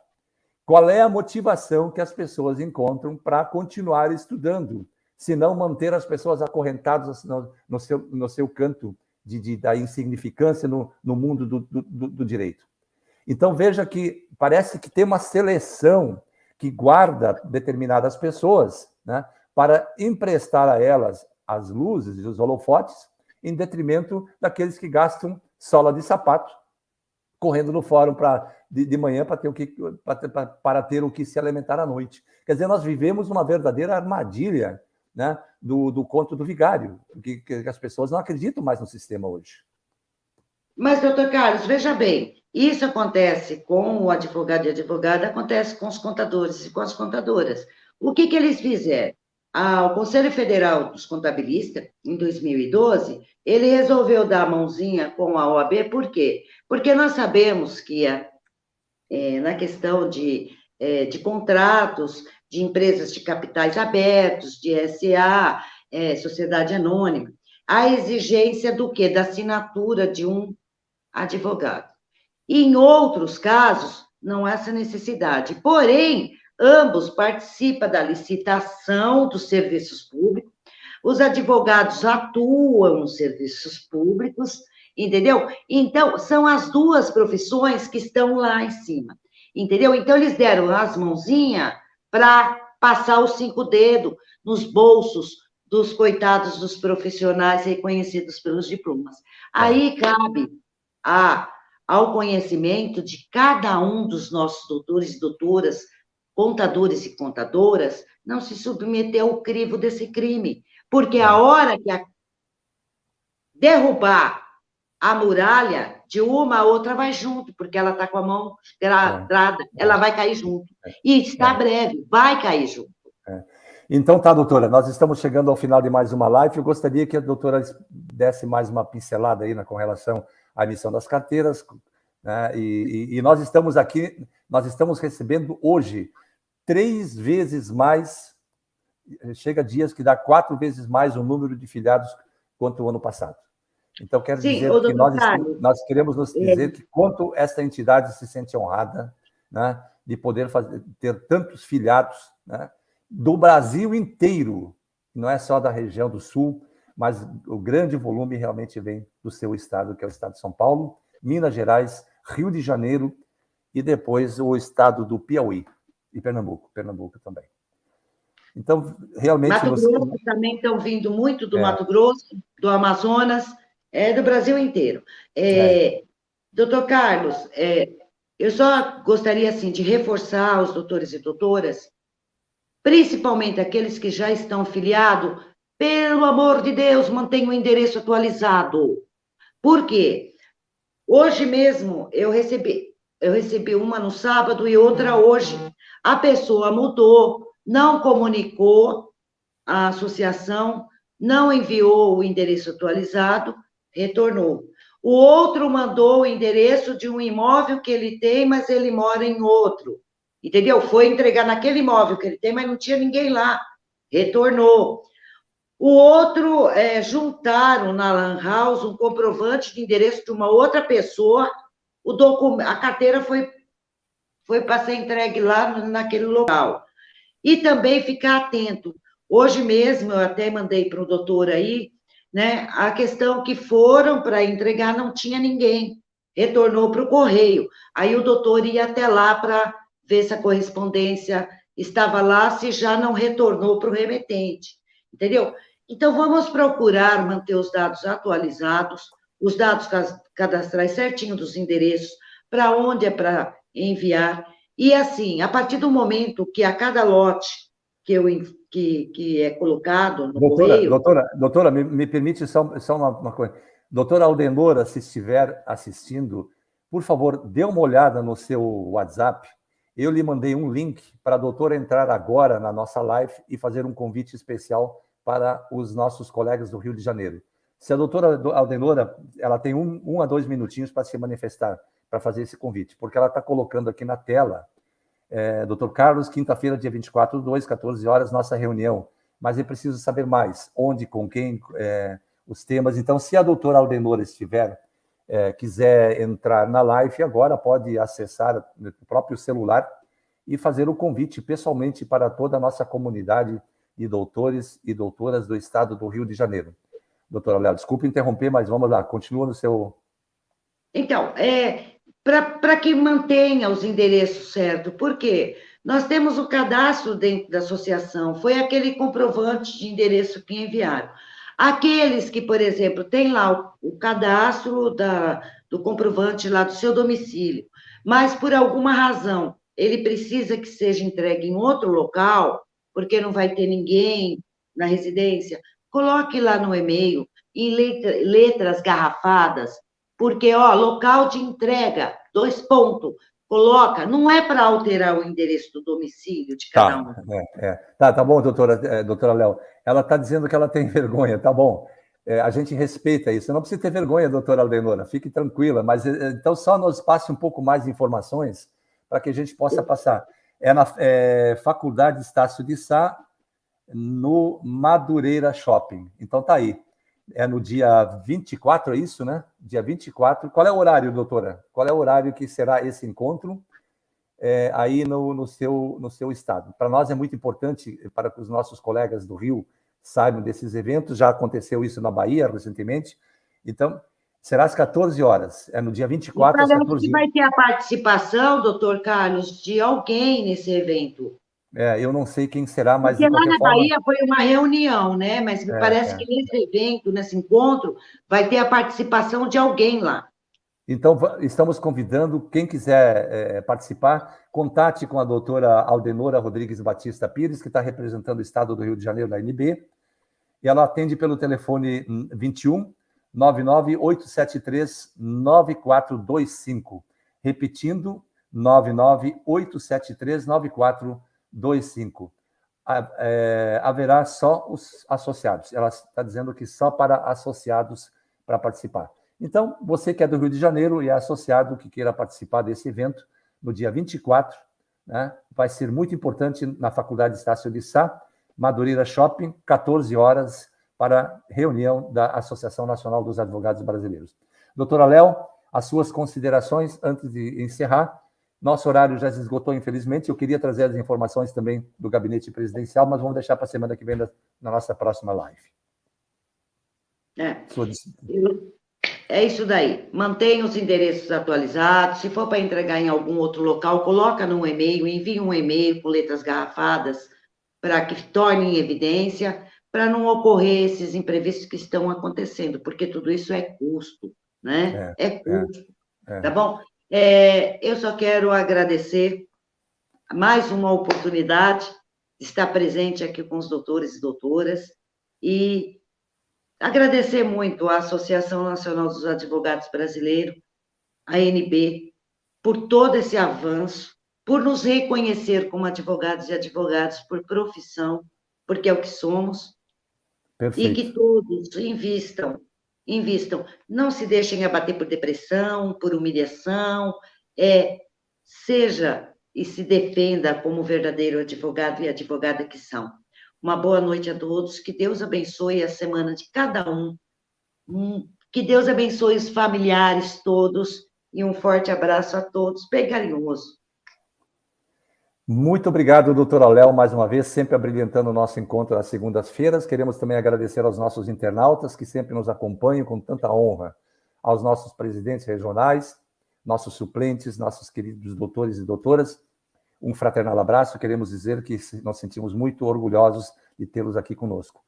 Qual é a motivação que as pessoas encontram para continuar estudando, se não manter as pessoas acorrentadas no seu canto da insignificância no mundo do direito? Então, veja que parece que tem uma seleção que guarda determinadas pessoas, né, para emprestar a elas as luzes e os holofotes, em detrimento daqueles que gastam sola de sapato, correndo no fórum de manhã para ter o que se alimentar à noite. Quer dizer, nós vivemos uma verdadeira armadilha, né, do conto do vigário, que as pessoas não acreditam mais no sistema hoje. Mas, doutor Carlos, veja bem, isso acontece com o advogado e a advogada, acontece com os contadores e com as contadoras. O que eles fizeram? O Conselho Federal dos Contabilistas, em 2012, ele resolveu dar a mãozinha com a OAB, por quê? Porque nós sabemos que na questão de contratos de empresas de capitais abertos, de SA, sociedade anônima, a exigência do quê? Da assinatura de um advogado. E em outros casos, não há essa necessidade. Porém, ambos participam da licitação dos serviços públicos, os advogados atuam nos serviços públicos, entendeu? Então, são as duas profissões que estão lá em cima, entendeu? Então, eles deram as mãozinhas para passar os 5 dedos nos bolsos dos coitados dos profissionais reconhecidos pelos diplomas. Aí cabe ao conhecimento de cada um dos nossos doutores e doutoras, contadores e contadoras, não se submeter ao crivo desse crime. Porque a hora que derrubar a muralha, de uma a outra vai junto, porque ela está com a mão gradada, ela vai cair junto. E está breve, vai cair junto. Então, tá, doutora, nós estamos chegando ao final de mais uma live. Eu gostaria que a doutora desse mais uma pincelada aí com relação à emissão das carteiras, né? E nós estamos aqui, nós estamos recebendo hoje 3 vezes mais, chega dias que dá 4 vezes mais o número de filiados quanto o ano passado. Então, quero dizer que nós queremos nos dizer que quanto esta entidade se sente honrada, né, de poder ter tantos filiados, né, do Brasil inteiro, não é só da região do Sul, mas o grande volume realmente vem do seu estado, que é o estado de São Paulo, Minas Gerais, Rio de Janeiro e depois o estado do Piauí e Pernambuco também. Então, realmente... Mato Grosso também estão vindo muito do Mato Grosso, do Amazonas, do Brasil inteiro. Doutor Carlos, eu só gostaria, assim, de reforçar aos doutores e doutoras, principalmente aqueles que já estão filiados, pelo amor de Deus, mantenha o endereço atualizado. Por quê? Hoje mesmo eu recebi uma no sábado e outra hoje. A pessoa mudou, não comunicou à associação, não enviou o endereço atualizado, retornou. O outro mandou o endereço de um imóvel que ele tem, mas ele mora em outro. Entendeu? Foi entregar naquele imóvel que ele tem, mas não tinha ninguém lá. Retornou. O outro, juntaram na Lan House um comprovante de endereço de uma outra pessoa, a carteira foi para ser entregue lá naquele local. E também ficar atento. Hoje mesmo, eu até mandei para o doutor aí, né, a questão que foram para entregar, não tinha ninguém. Retornou para o correio. Aí o doutor ia até lá para ver se a correspondência estava lá, se já não retornou para o remetente. Entendeu? Então, vamos procurar manter os dados atualizados, os dados cadastrais certinho dos endereços, para onde é para enviar. E, assim, a partir do momento que a cada lote que é colocado no correio... Doutora, me permite só uma coisa. Doutora Aldenora, se estiver assistindo, por favor, dê uma olhada no seu WhatsApp. Eu lhe mandei um link para a doutora entrar agora na nossa live e fazer um convite especial para os nossos colegas do Rio de Janeiro. Se a doutora Aldenora, ela tem 1 a 2 minutinhos para se manifestar, para fazer esse convite, porque ela está colocando aqui na tela, Dr. Carlos, quinta-feira, dia 24/2, 14 horas, nossa reunião. Mas eu preciso saber mais, onde, com quem, os temas. Então, se a doutora Aldenora quiser entrar na live agora, pode acessar no próprio celular e fazer o convite pessoalmente para toda a nossa comunidade de doutores e doutoras do estado do Rio de Janeiro. Doutora Léo, desculpe interromper, mas vamos lá, continua no seu... Então, para que mantenha os endereços certos, porque nós temos o cadastro dentro da associação, foi aquele comprovante de endereço que enviaram. Aqueles que, por exemplo, tem lá o cadastro do comprovante lá do seu domicílio, mas por alguma razão ele precisa que seja entregue em outro local, porque não vai ter ninguém na residência, coloque lá no e-mail, em letras garrafadas, porque, local de entrega, 2 pontos, coloca, não é para alterar o endereço do domicílio de cada um. Tá bom, doutora Léo. Ela está dizendo que ela tem vergonha, tá bom. A gente respeita isso. Não precisa ter vergonha, doutora Aldenora, fique tranquila, mas então só nos passe um pouco mais de informações para que a gente possa passar. É na Faculdade Estácio de Sá, no Madureira Shopping. Então tá aí. É no dia 24, é isso, né? Dia 24. Qual é o horário, doutora? Qual é o horário que será esse encontro aí no seu estado? Para nós é muito importante, para que os nossos colegas do Rio saibam desses eventos. Já aconteceu isso na Bahia recentemente. Então, será às 14 horas. É no dia 24 às 14 horas. Vai ter a participação, doutor Carlos, de alguém nesse evento. Eu não sei quem será, mas... Porque lá na Bahia foi uma reunião, né? Mas me parece que nesse evento, nesse encontro, vai ter a participação de alguém lá. Então, estamos convidando, quem quiser participar, contate com a doutora Aldenora Rodrigues Batista Pires, que está representando o estado do Rio de Janeiro na ANB, e ela atende pelo telefone 21 99 873 9425. Repetindo, 99 873 9425. Haverá só os associados. Ela está dizendo que só para associados para participar. Então, você que é do Rio de Janeiro e é associado que queira participar desse evento, no dia 24, né, vai ser muito importante na Faculdade Estácio de Sá, Madureira Shopping, 14 horas, para reunião da Associação Nacional dos Advogados Brasileiros. Doutora Léo, as suas considerações antes de encerrar. Nosso horário já se esgotou, infelizmente. Eu queria trazer as informações também do gabinete presidencial, mas vamos deixar para a semana que vem na nossa próxima live. É isso daí. Mantenha os endereços atualizados. Se for para entregar em algum outro local, coloca num e-mail, envie um e-mail com letras garrafadas para que torne em evidência, para não ocorrer esses imprevistos que estão acontecendo, porque tudo isso é custo, né? É custo, tá bom? Eu só quero agradecer mais uma oportunidade de estar presente aqui com os doutores e doutoras e agradecer muito à Associação Nacional dos Advogados Brasileiros, a ANB, por todo esse avanço, por nos reconhecer como advogados e advogadas por profissão, porque é o que somos. Perfeito. E que todos invistam, não se deixem abater por depressão, por humilhação, seja e se defenda como verdadeiro advogado e advogada que são. Uma boa noite a todos, que Deus abençoe a semana de cada um, que Deus abençoe os familiares todos, e um forte abraço a todos, bem carinhoso. Muito obrigado, doutora Léo, mais uma vez, sempre abrilhantando o nosso encontro às segundas-feiras. Queremos também agradecer aos nossos internautas que sempre nos acompanham com tanta honra, aos nossos presidentes regionais, nossos suplentes, nossos queridos doutores e doutoras. Um fraternal abraço. Queremos dizer que nós sentimos muito orgulhosos de tê-los aqui conosco.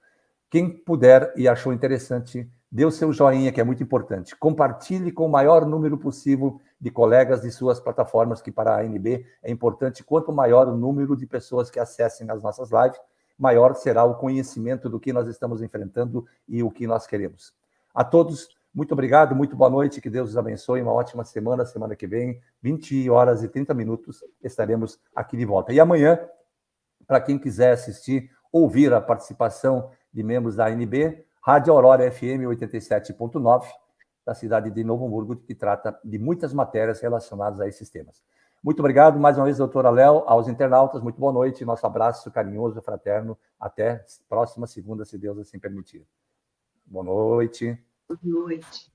Quem puder e achou interessante, dê o seu joinha, que é muito importante. Compartilhe com o maior número possível de colegas de suas plataformas, que para a ANB é importante. Quanto maior o número de pessoas que acessem as nossas lives, maior será o conhecimento do que nós estamos enfrentando e o que nós queremos. A todos, muito obrigado, muito boa noite, que Deus os abençoe, uma ótima semana. Semana que vem, 20 horas e 30 minutos, estaremos aqui de volta. E amanhã, para quem quiser assistir, ouvir a participação de membros da ANB, Rádio Aurora FM 87.9, da cidade de Novo Hamburgo, que trata de muitas matérias relacionadas a esses temas. Muito obrigado mais uma vez, doutora Léo, aos internautas, muito boa noite, nosso abraço carinhoso, fraterno, até próxima segunda, se Deus assim permitir. Boa noite. Boa noite.